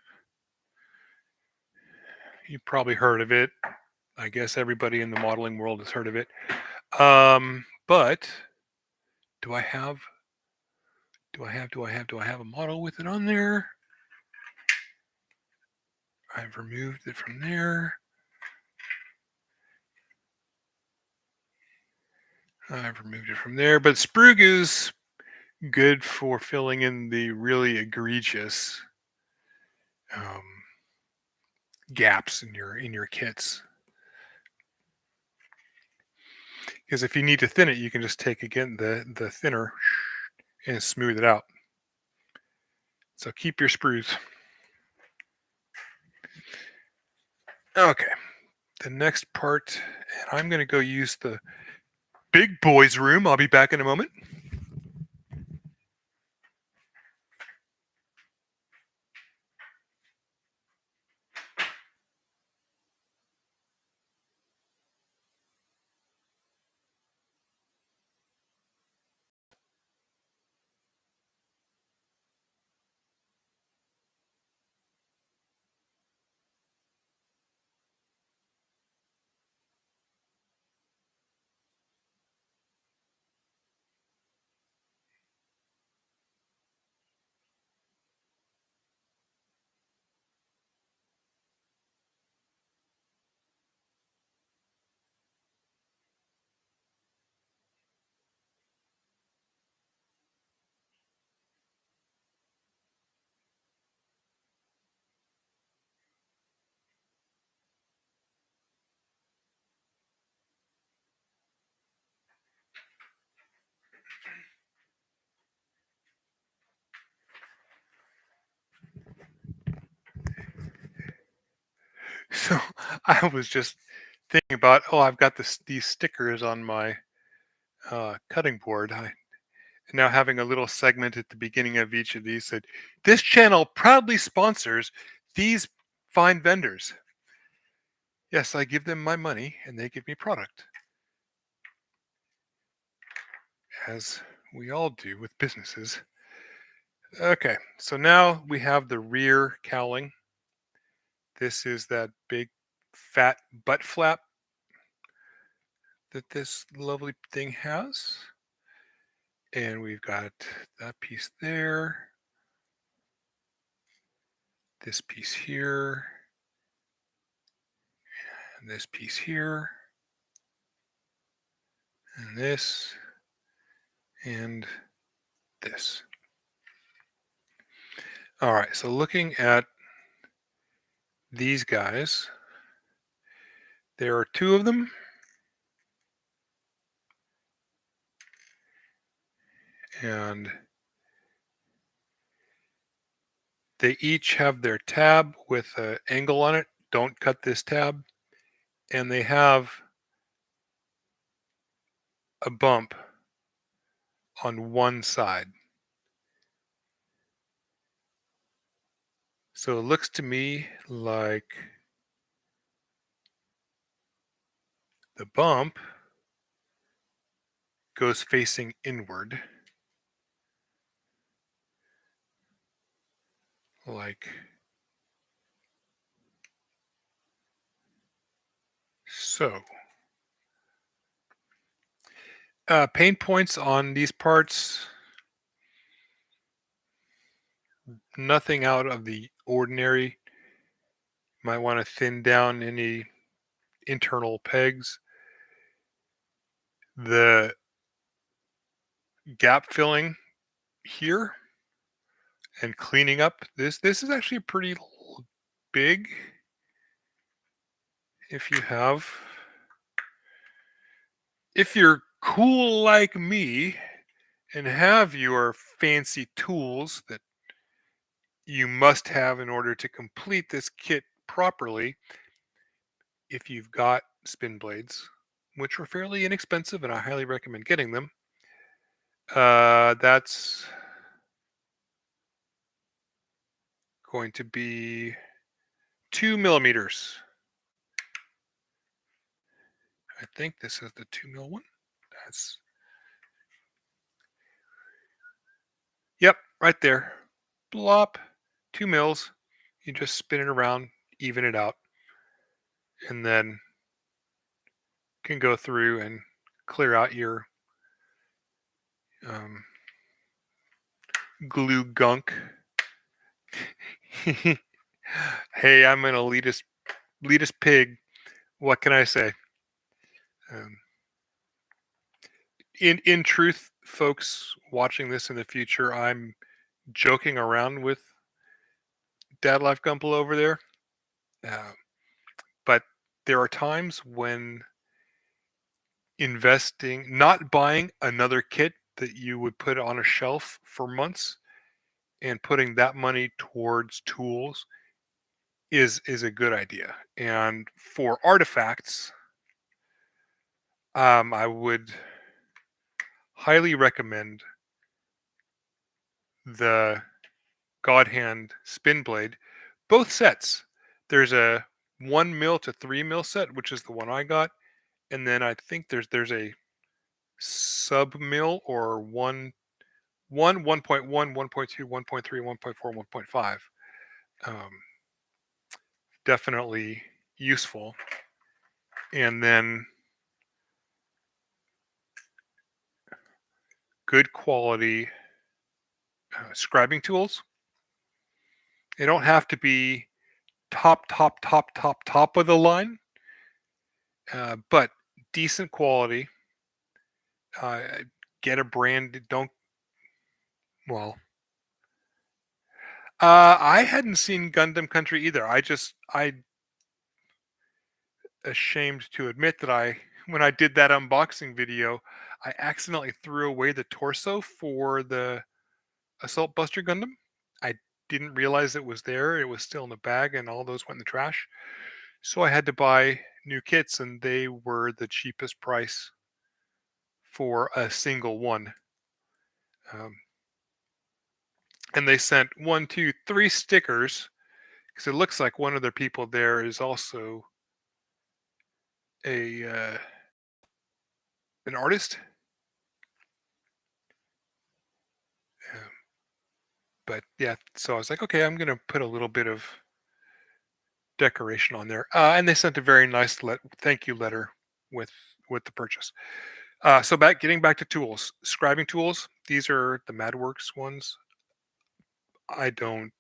probably heard of it. I guess everybody in the modeling world has heard of it. But do I have a model with it on there? I've removed it from there. I've removed it from there. But sprue goo's good for filling in the really egregious gaps in your kits. Because if you need to thin it, you can just take again the thinner and smooth it out. So keep your sprues. Okay, the next part, and I'm going to go use the big boys room. I'll be back in a moment. So I was just thinking about, oh, I've got these stickers on my cutting board. I now having a little segment at the beginning of each of these said, "This channel proudly sponsors these fine vendors." Yes, I give them my money and they give me product, as we all do with businesses. Okay, so now we have the rear cowling. This is that big fat butt flap that this lovely thing has. And we've got that piece there, this piece here, and this piece here, and this, and this. All right, so looking at these guys, there are two of them, and they each have their tab with an angle on it. Don't cut this tab. And they have a bump on one side. So it looks to me like the bump goes facing inward, like so. Pain points on these parts, nothing out of the ordinary. Might want to thin down any internal pegs. The gap filling here and cleaning up this is actually pretty big. If you have, if you're cool like me and have your fancy tools that you must have in order to complete this kit properly, if you've got spin blades, which are fairly inexpensive and I highly recommend getting them, that's going to be 2 millimeters. I think this is the 2 mil one. That's, yep, right there. Blop, 2 mils. You just spin it around, even it out, and then can go through and clear out your um, glue gunk. Hey, I'm an elitist pig. What can I say? Um, in truth, folks watching this in the future, I'm joking around with Dad Life Gumple over there. Uh, but there are times when investing, not buying another kit that you would put on a shelf for months and putting that money towards tools is a good idea. And for artifacts, I would highly recommend the God Hand spin blade, both sets. There's a 1 mil to 3 mil set, which is the one I got, and then I think there's a sub mil or 1.1, 1.2, 1.3, 1.4, 1.5. Um, definitely useful. And then good quality scribing tools. They don't have to be top of the line, but decent quality. Uh, get a brand. Don't, well. I hadn't seen Gundam Country either. I ashamed to admit that when I did that unboxing video, I accidentally threw away the torso for the Assault Buster Gundam. I didn't realize it was there. It was still in the bag, and all those went in the trash. So I had to buy new kits, and they were the cheapest price for a single one. Um, and they sent one, two, three stickers because it looks like one of their people there is also a an artist. Um, but yeah, so I was like, okay, I'm gonna put a little bit of decoration on there, and they sent a very nice thank you letter with the purchase. So getting back to tools, scribing tools. These are the MadWorks ones. I don't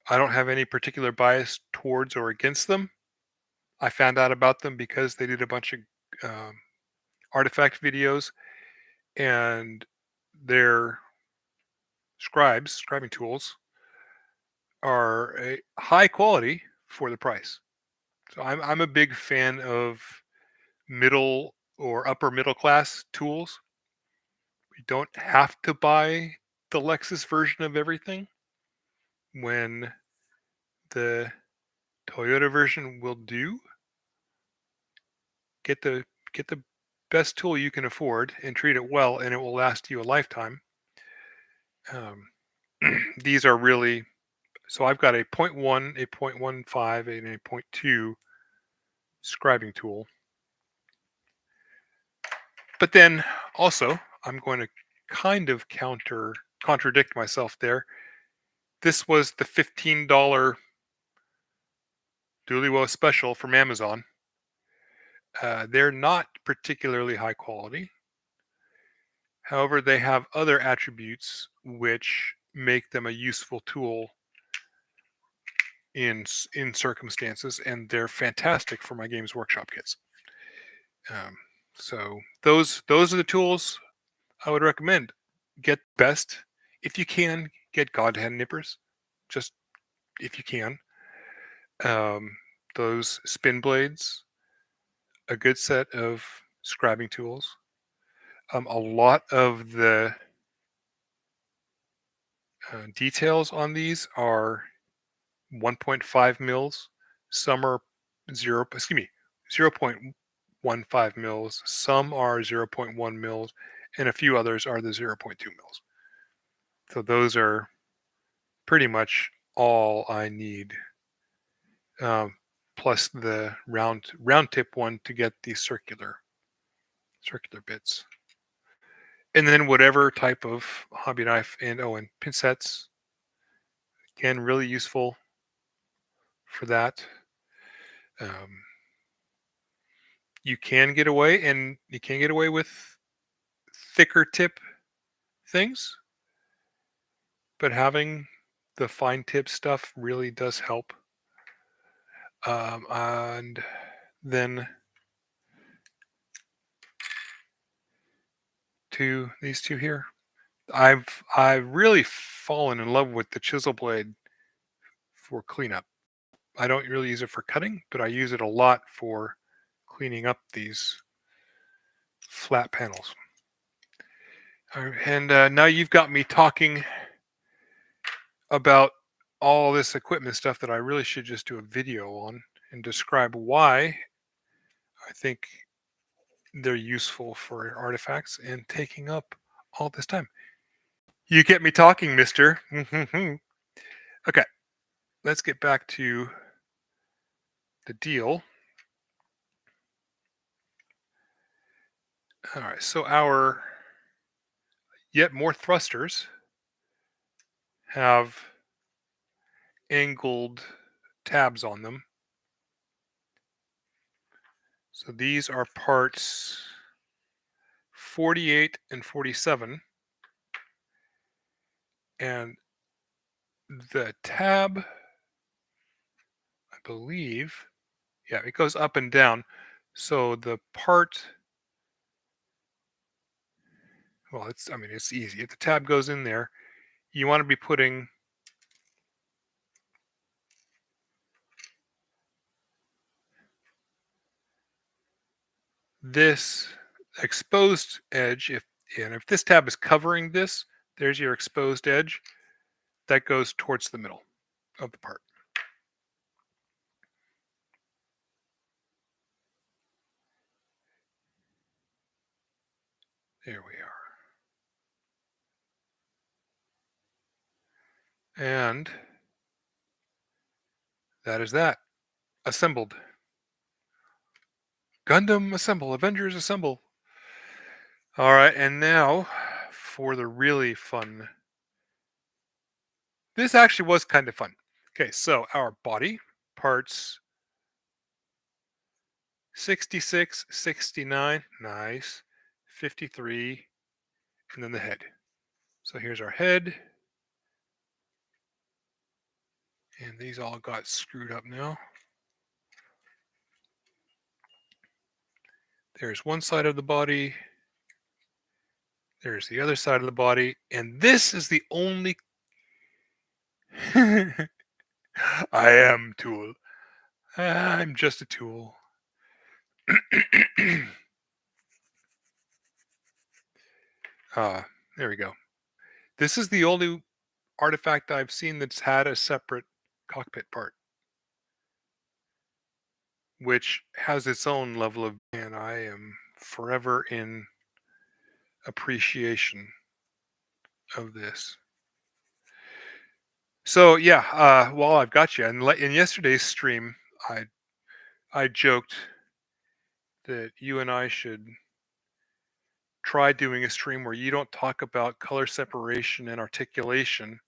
I don't have any particular bias towards or against them. I found out about them because they did a bunch of um, artifact videos, and their scribing tools are a high quality for the price. So I'm a big fan of middle or upper middle class tools. We don't have to buy the Lexus version of everything when the Toyota version will do. Get the get the best tool you can afford and treat it well, and it will last you a lifetime. Um, these are really so. I've got a point 0.1, a point 0.15, and a point 0.2 scribing tool. But then also, I'm going to kind of contradict myself there. This was the $15 Dualiwo special from Amazon. They're not particularly high quality. However, they have other attributes which make them a useful tool in circumstances, and they're fantastic for my Games Workshop kits. Um, so those are the tools I would recommend. Get best if you can. Get Godhand nippers, just if you can. Um, those spin blades, a good set of scribing tools. A lot of the details on these are 1.5 mils. Some are 0.15 mils. Some are zero point 0.1 mils, and a few others are the zero point 0.2 mils. So those are pretty much all I need. Um, Plus the round tip one to get the circular bits, and then whatever type of hobby knife and pincets, again, really useful for that. Um, you can get away with thicker tip things, but having the fine tip stuff really does help. And then to these two here, I've really fallen in love with the chisel blade for cleanup. I don't really use it for cutting, but I use it a lot for cleaning up these flat panels. And now you've got me talking about all this equipment stuff that I really should just do a video on and describe why I think they're useful for artifacts and taking up all this time. You get me talking, mister. Okay, let's get back to the deal. All right, so our yet more thrusters have angled tabs on them. So these are parts 48 and 47. And the tab, I believe, yeah, it goes up and down. So the part, well, it's easy. If the tab goes in there, you want to be putting this exposed edge. If this tab is covering this, there's your exposed edge that goes towards the middle of the part. There we are. And that is that. Assembled. Gundam assemble. Avengers assemble. All right, and now for the really fun. This actually was kind of fun. Okay, so our body parts 66, 69, nice, 53, and then the head. So here's our head. And these all got screwed up now. There's one side of the body. There's the other side of the body. And this is the only. I am tool. I'm just a tool. There we go. This is the only artifact I've seen that's had a separate cockpit part, which has its own level of. And I am forever in appreciation of this. So yeah, while I've got you, and in yesterday's stream, I joked that you and I should try doing a stream where you don't talk about color separation and articulation,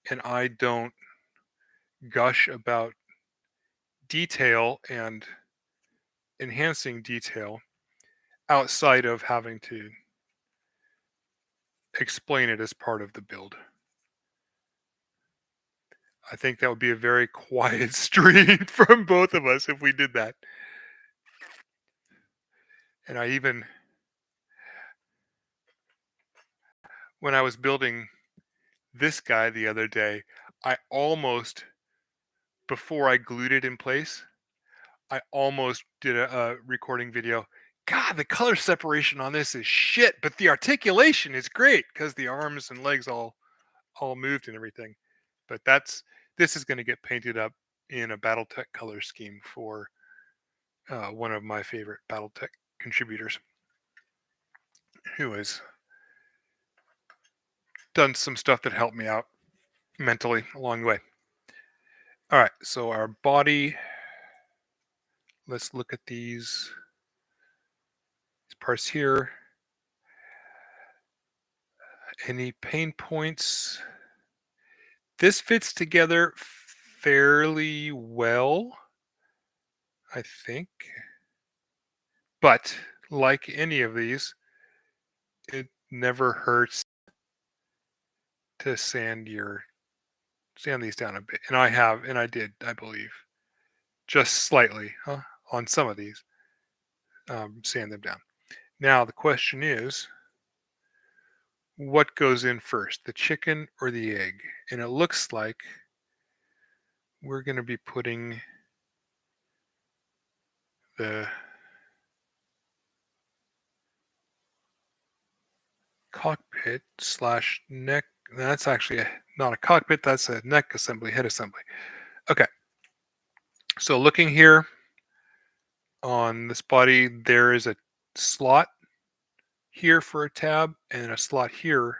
and I don't gush about detail and enhancing detail outside of having to explain it as part of the build. I think that would be a very quiet stream from both of us if we did that. And I even, when I was building this guy the other day, I almost, before I glued it in place, I almost did a recording video. God, the color separation on this is shit, but the articulation is great because the arms and legs all moved and everything. But this is going to get painted up in a BattleTech color scheme for one of my favorite BattleTech contributors, who has done some stuff that helped me out mentally along the way. All right, so our body. Let's look at these parts here. Any pain points? This fits together fairly well, I think. But like any of these, it never hurts to sand these down a bit. And I did, I believe, just slightly, on some of these, sand them down. Now the question is, what goes in first, the chicken or the egg? And it looks like we're going to be putting the cockpit slash neck. That's actually not a cockpit, that's a neck assembly, head assembly. Okay. So looking here on this body, there is a slot here for a tab and a slot here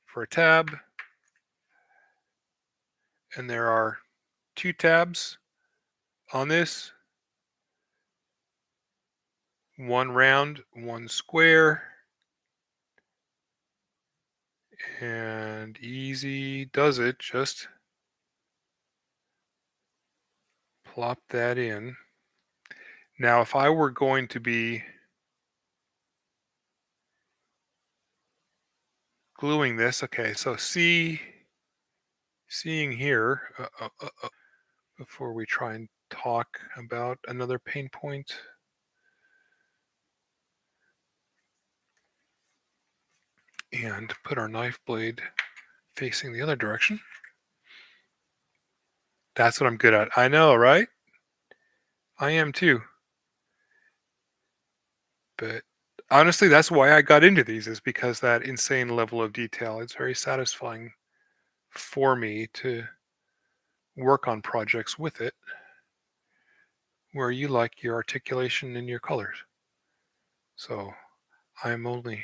for a tab. And there are 2 tabs on this. One round, one square. And easy does it. Just plop that in. Now, if I were going to be gluing this, okay, so seeing here, before we try and talk about another pain point. And put our knife blade facing the other direction. That's what I'm good at. I know, right? I am too. But honestly, that's why I got into these, is because that insane level of detail. It's very satisfying for me to work on projects with it where you like your articulation and your colors. So I'm only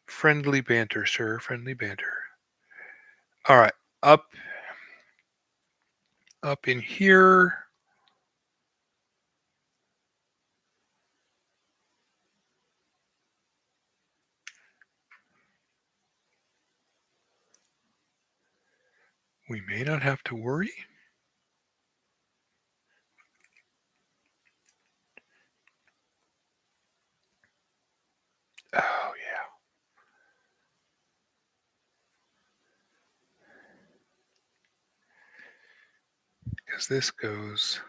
friendly banter, sir. Friendly banter. All right, up in here. We may not have to worry. Oh yeah. Because this goes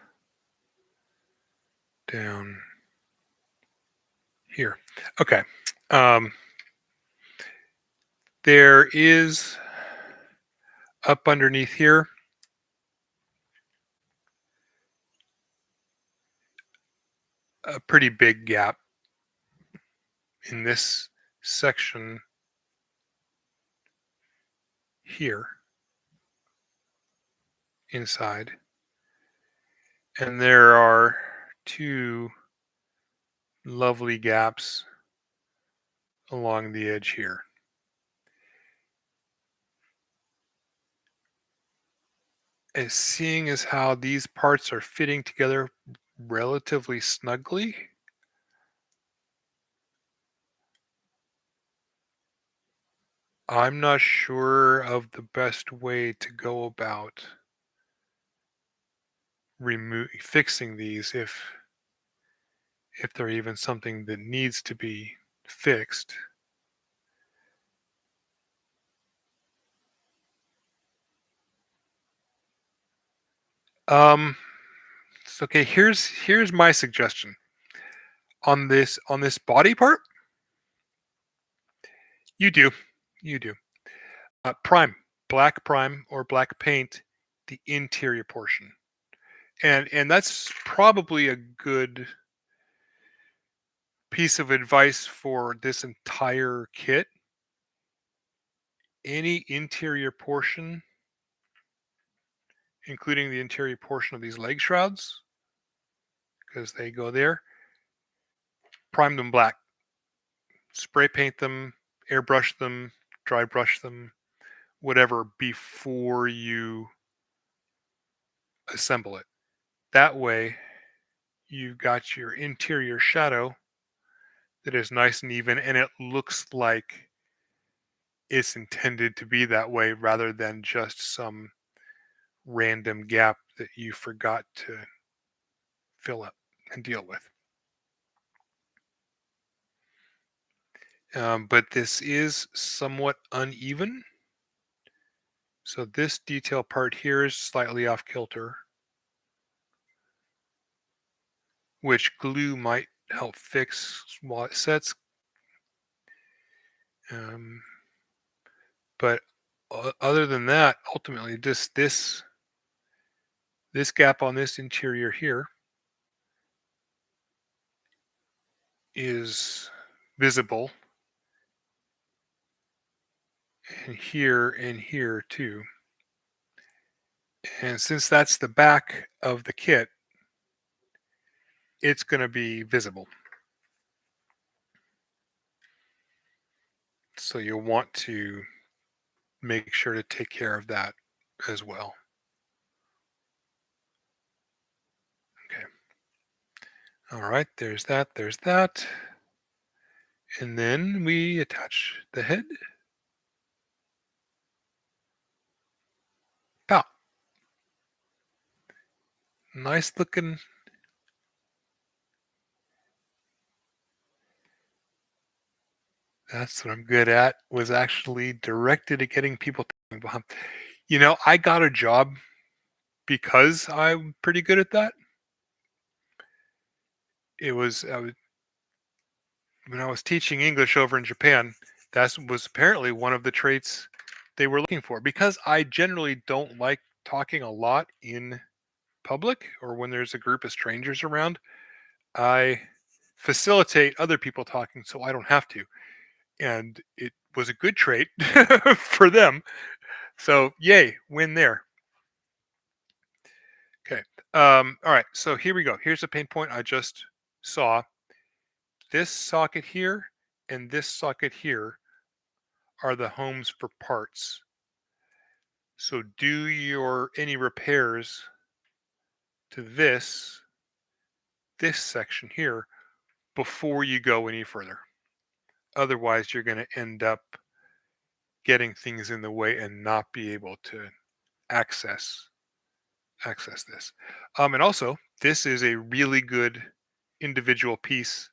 down here. Okay. Um, there is up underneath here a pretty big gap in this section here inside. And there are two lovely gaps along the edge here. And seeing as how these parts are fitting together relatively snugly, I'm not sure of the best way to go about fixing these if they're even something that needs to be fixed. Um, okay. Here's my suggestion on this body part. You do, you do. Prime, black prime or black paint the interior portion, and that's probably a good piece of advice for this entire kit. Any interior portion, including the interior portion of these leg shrouds, because they go there, prime them black, spray paint them, airbrush them, dry brush them, whatever, before you assemble it. That way, you've got your interior shadow that is nice and even, and it looks like it's intended to be that way rather than just some random gap that you forgot to fill up and deal with. But this is somewhat uneven. So this detail part here is slightly off kilter, which glue might help fix while it sets. Um, but other than that, ultimately, just this gap on this interior here is visible, and here too. And since that's the back of the kit, it's going to be visible. So you'll want to make sure to take care of that as well. Okay. All right, there's that, there's that. And then we attach the head. Pow. Nice looking. That's what I'm good at, was actually directed at getting people talking behind. You know, I got a job because I'm pretty good at that. It was, when I was teaching English over in Japan, that was apparently one of the traits they were looking for. Because I generally don't like talking a lot in public or when there's a group of strangers around, I facilitate other people talking so I don't have to. And it was a good trait for them. So, yay, win there. Okay. All right. So here we go. Here's a pain point I just saw. this socket here and this socket here are the homes for parts. So do your any repairs to this section here before you go any further. Otherwise, you're going to end up getting things in the way and not be able to access this. And also, this is a really good individual piece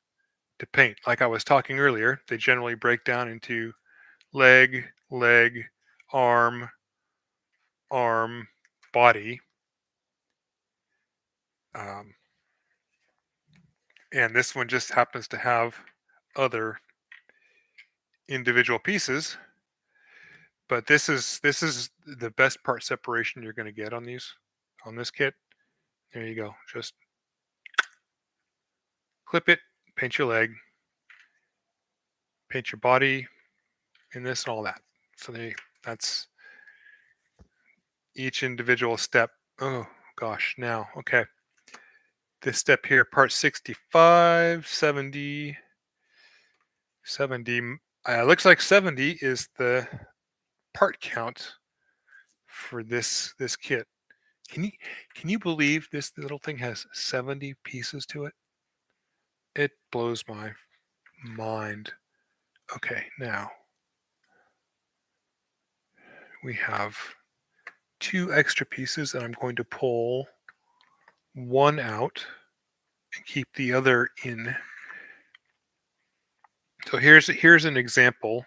to paint. Like I was talking earlier, they generally break down into leg, leg, arm, arm, body. Um, and this one just happens to have other individual pieces. But this is the best part separation you're going to get on this kit. There you go. Just clip it, paint your leg, paint your body, and this and all that. So that's each individual step. Oh gosh, now okay. This step here, part 65, 70, 70. Looks like 70 is the part count for this kit. Can you believe this little thing has 70 pieces to it? It blows my mind. Okay, now we have 2 extra pieces, and I'm going to pull one out and keep the other in. So here's an example.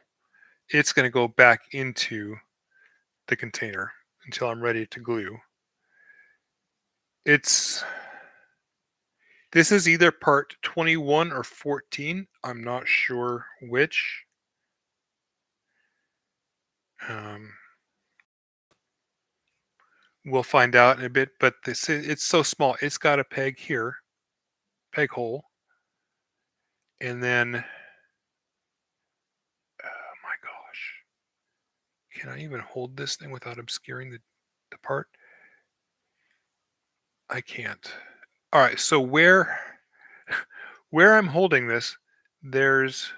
It's going to go back into the container until I'm ready to glue. This is either part 21 or 14. I'm not sure which. We'll find out in a bit, but it's so small. It's got a peg here, peg hole, and then, oh my gosh, can I even hold this thing without obscuring the part? I can't. All right, so where I'm holding this, there's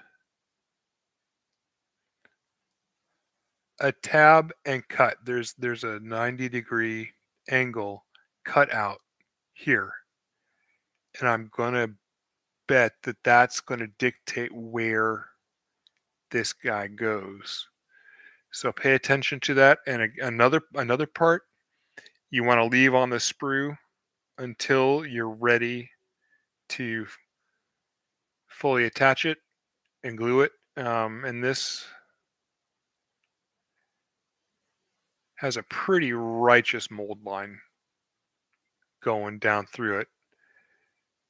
a tab and cut. There's a 90-degree angle cut out here, and I'm gonna bet that that's gonna dictate where this guy goes. So pay attention to that. And another part, you want to leave on the sprue until you're ready to fully attach it and glue it. And this has a pretty righteous mold line going down through it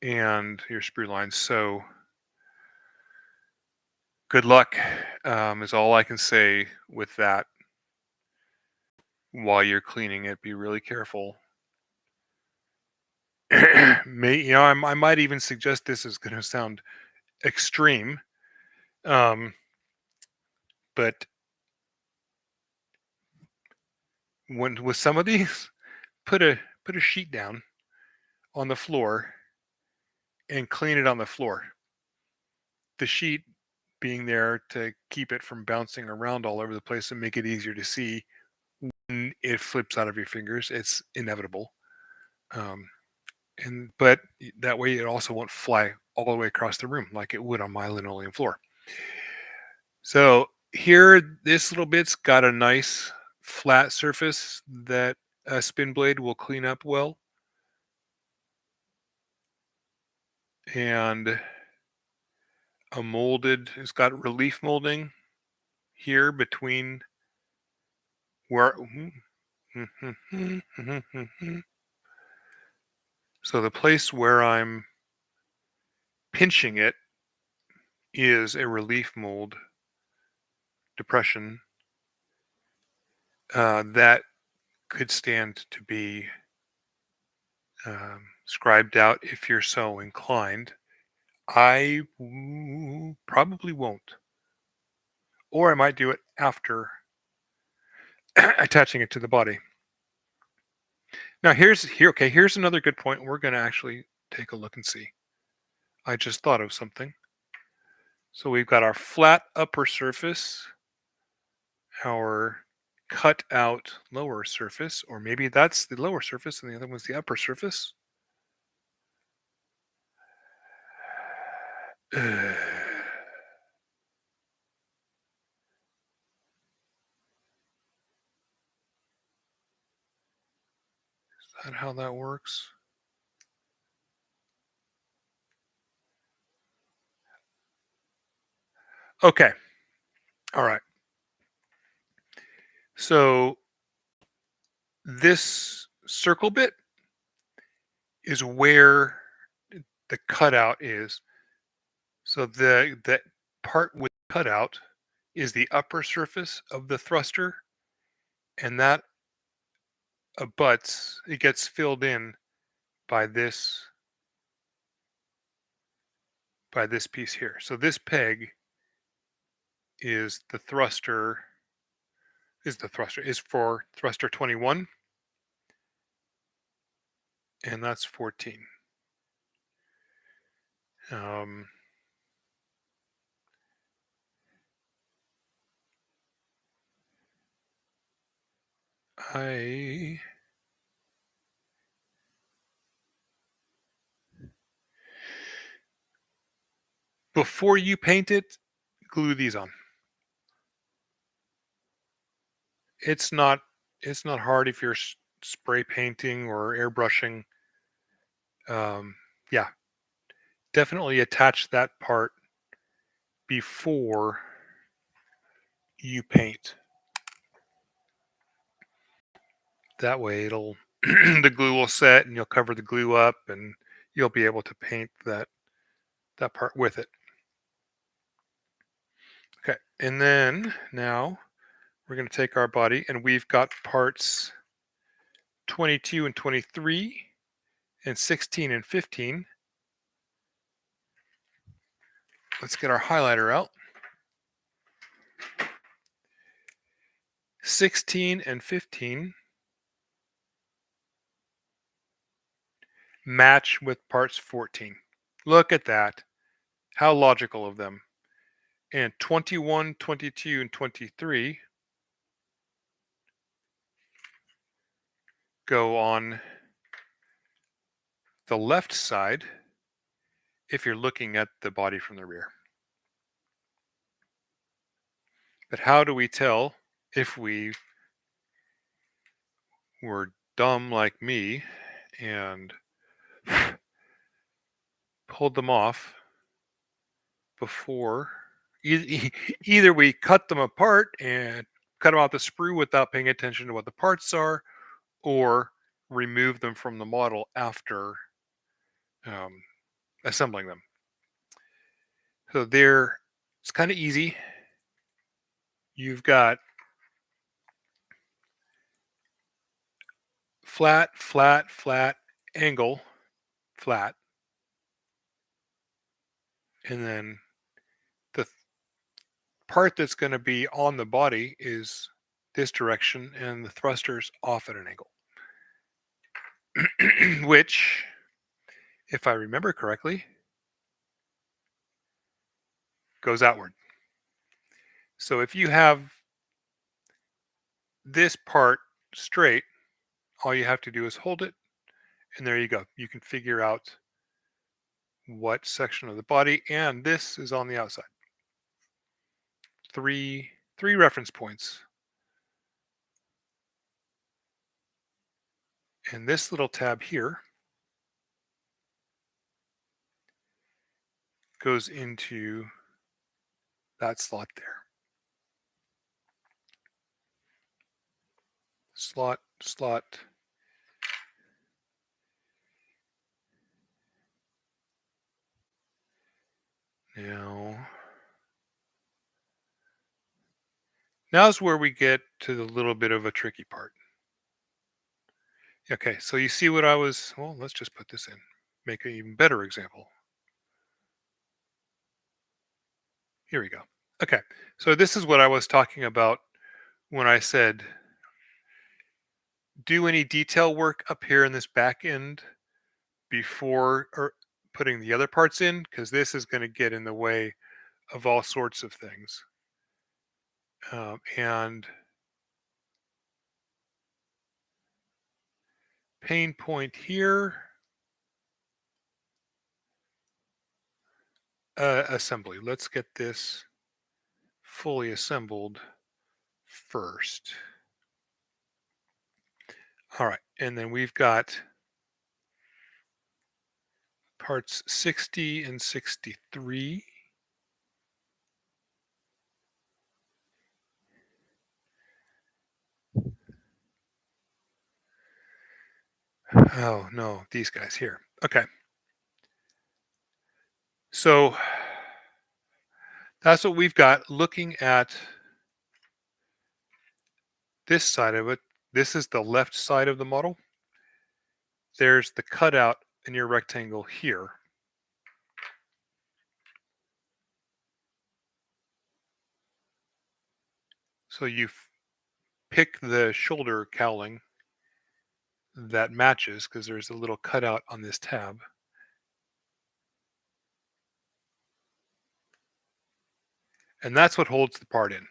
and your sprue lines. So good luck is all I can say with that. While you're cleaning it, be really careful. I might even suggest this is going to sound extreme, but when with some of these, put a sheet down on the floor and clean it on the floor. The sheet being there to keep it from bouncing around all over the place and make it easier to see when it flips out of your fingers. It's inevitable, but that way it also won't fly all the way across the room like it would on my linoleum floor. So here, this little bit's got a nice flat surface that a spin blade will clean up well. And it's got relief molding here between where, so the place where I'm pinching it is a relief mold depression that could stand to be scribed out if you're so inclined. I probably won't, or I might do it after attaching it to the body. Now here's another good point. We're going to actually take a look and see. I just thought of something. So we've got our flat upper surface, our cut out lower surface, or maybe that's the lower surface and the other one's the upper surface. Is that how that works? Okay. All right. So this circle bit is where the cutout is. So the part with cutout is the upper surface of the thruster, and that abuts, it gets filled in by this piece here. So this peg is is for thruster 21, and that's 14. Um, I Before you paint it, glue these on. It's not it's not hard if you're spray painting or airbrushing. Um, yeah, definitely attach that part before you paint. That way it'll the glue will set and you'll cover the glue up and you'll be able to paint that part with it. Okay, and then now we're going to take our body and we've got parts 22 and 23 and 16 and 15. Let's get our highlighter out. 16 and 15 match with parts 14. Look at that. How logical of them. And 21, 22, and 23 go on the left side if you're looking at the body from the rear. But how do we tell if we were dumb like me and pulled them off before? Either we cut them apart and cut them out the sprue without paying attention to what the parts are, or remove them from the model after um, assembling them. So it's kind of easy. You've got flat, flat, flat, angle, flat, and then the part that's going to be on the body is this direction, and the thruster's off at an angle, which, if I remember correctly, goes outward. So if you have this part straight, all you have to do is hold it, and there you go. You can figure out what section of the body, and this is on the outside. Three reference points. And this little tab here goes into that slot there. Slot, slot. Now's where we get to the little bit of a tricky part. Okay, so you see what well, let's just put this in. Make an even better example. Here we go. Okay, so this is what I was talking about when I said do any detail work up here in this back end before or putting the other parts in, because this is going to get in the way of all sorts of things. And pain point here, assembly. Let's get this fully assembled first. All right, and then we've got parts 60 and 63. Oh, no, these guys here. Okay. So that's what we've got. Looking at this side of it, this is the left side of the model. There's the cutout in your rectangle here. So you pick the shoulder cowling that matches because there's a little cutout on this tab. And that's what holds the part in,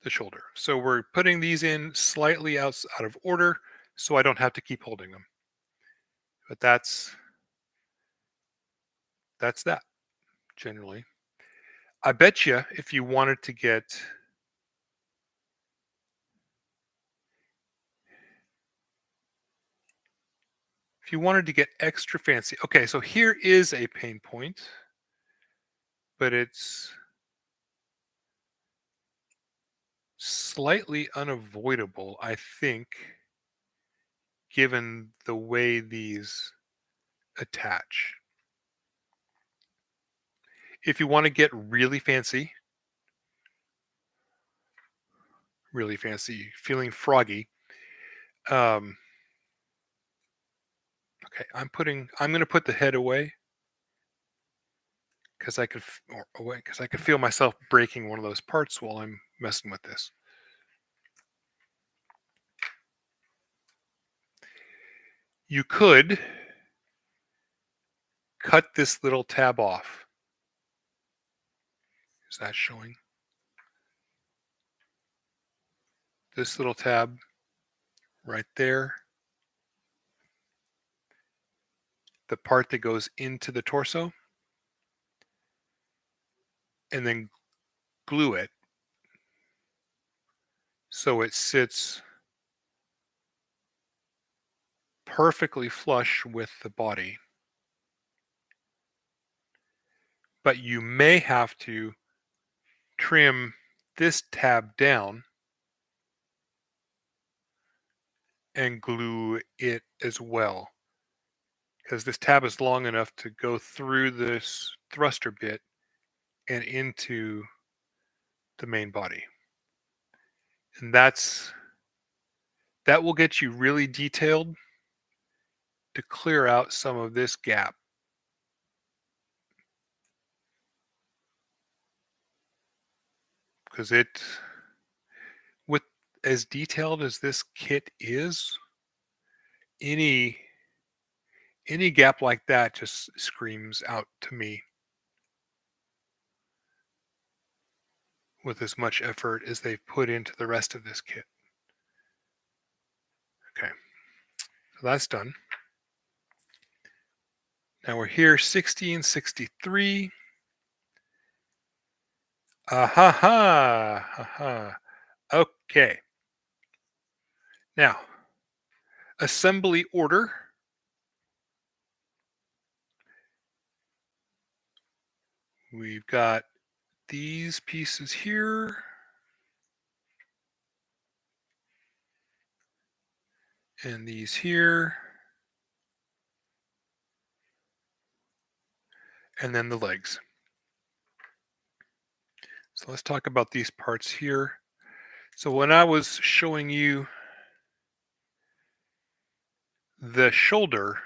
the shoulder. So we're putting these in slightly out of order so I don't have to keep holding them. But that's that generally. I bet you if you wanted to get extra fancy. Okay, so here is a pain point, but it's slightly unavoidable, I think, given the way these attach. If you want to get really fancy, feeling froggy, um, okay, I'm going to put the head away because I could feel myself breaking one of those parts while I'm messing with this. You could cut this little tab off. Is that showing? This little tab right there. The part that goes into the torso. And then glue it so it sits perfectly flush with the body. But you may have to trim this tab down and glue it as well, because this tab is long enough to go through this thruster bit and into the main body. And that will get you really detailed to clear out some of this gap. Because with as detailed as this kit is, any gap like that just screams out to me with as much effort as they've put into the rest of this kit. Okay, so that's done. Now we're here, 60 and 63. Ha ha. Okay. Now, assembly order. We've got these pieces here. And these here. And then the legs. So let's talk about these parts here. So when I was showing you the shoulder,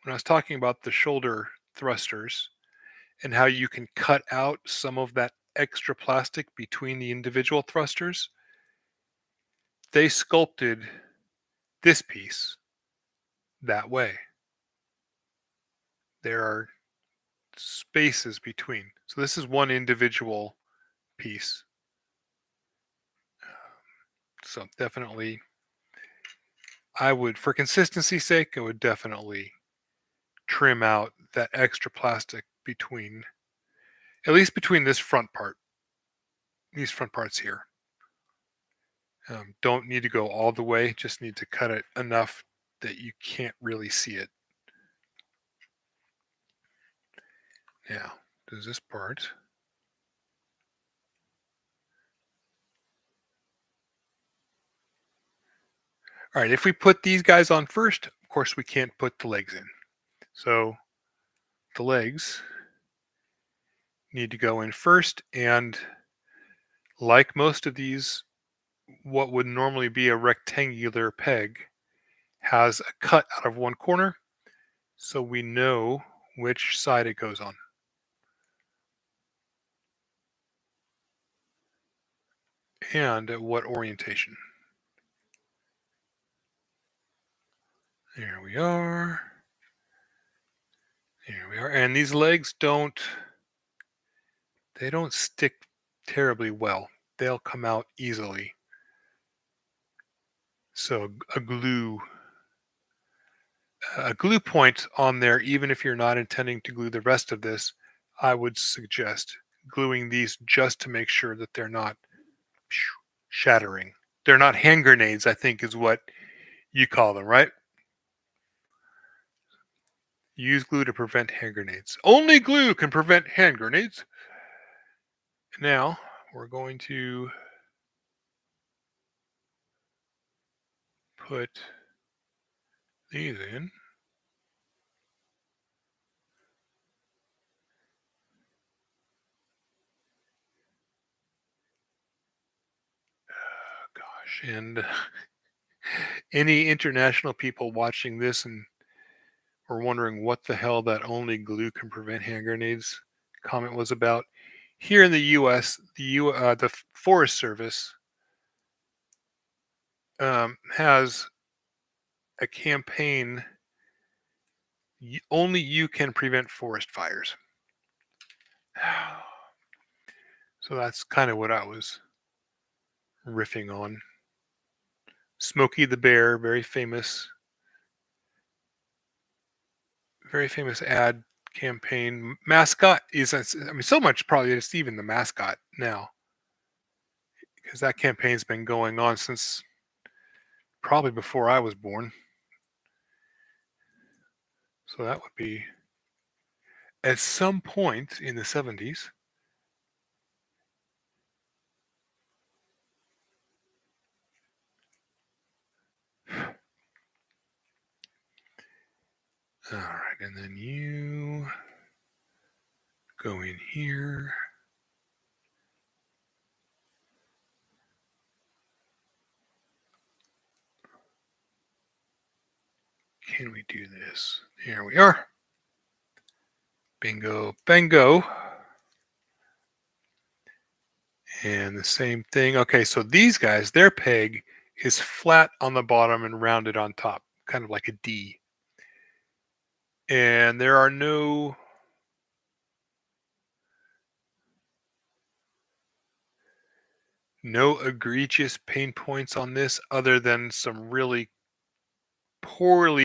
when I was talking about the shoulder thrusters and how you can cut out some of that extra plastic between the individual thrusters, they sculpted this piece that way. There are spaces between. So this is one individual piece. So definitely, I would, for consistency's sake, I would definitely trim out that extra plastic between, at least between this front part, these front parts here. Don't need to go all the way, just need to cut it enough that you can't really see it. Now, does this part. All right, if we put these guys on first, of course we can't put the legs in. So the legs need to go in first, and like most of these, what would normally be a rectangular peg has a cut out of one corner, so we know which side it goes on. And at what orientation. There we are. There we are. And these legs don't stick terribly well. They'll come out easily. So a glue point on there, even if you're not intending to glue the rest of this, I would suggest gluing these just to make sure that they're not shattering. They're not hand grenades, I think is what you call them, right? Use glue to prevent hand grenades. Only glue can prevent hand grenades. Now we're going to put these in. Gosh, and any international people watching this and or wondering what the hell that only glue can prevent hand grenades comment was about. Here in the U.S., the Forest Service has a campaign. Only you can prevent forest fires. So that's kind of what I was riffing on. Smokey the Bear, very famous ad campaign. Mascot is, I mean, so much probably it's even the mascot now, because that campaign's been going on since probably before I was born. So that would be at some point in the 70s. All right, and then you go in here. Can we do this? Here we are. Bingo, bango. And the same thing. Okay, so these guys, their peg is flat on the bottom and rounded on top, kind of like a D. And there are no egregious pain points on this other than some really poorly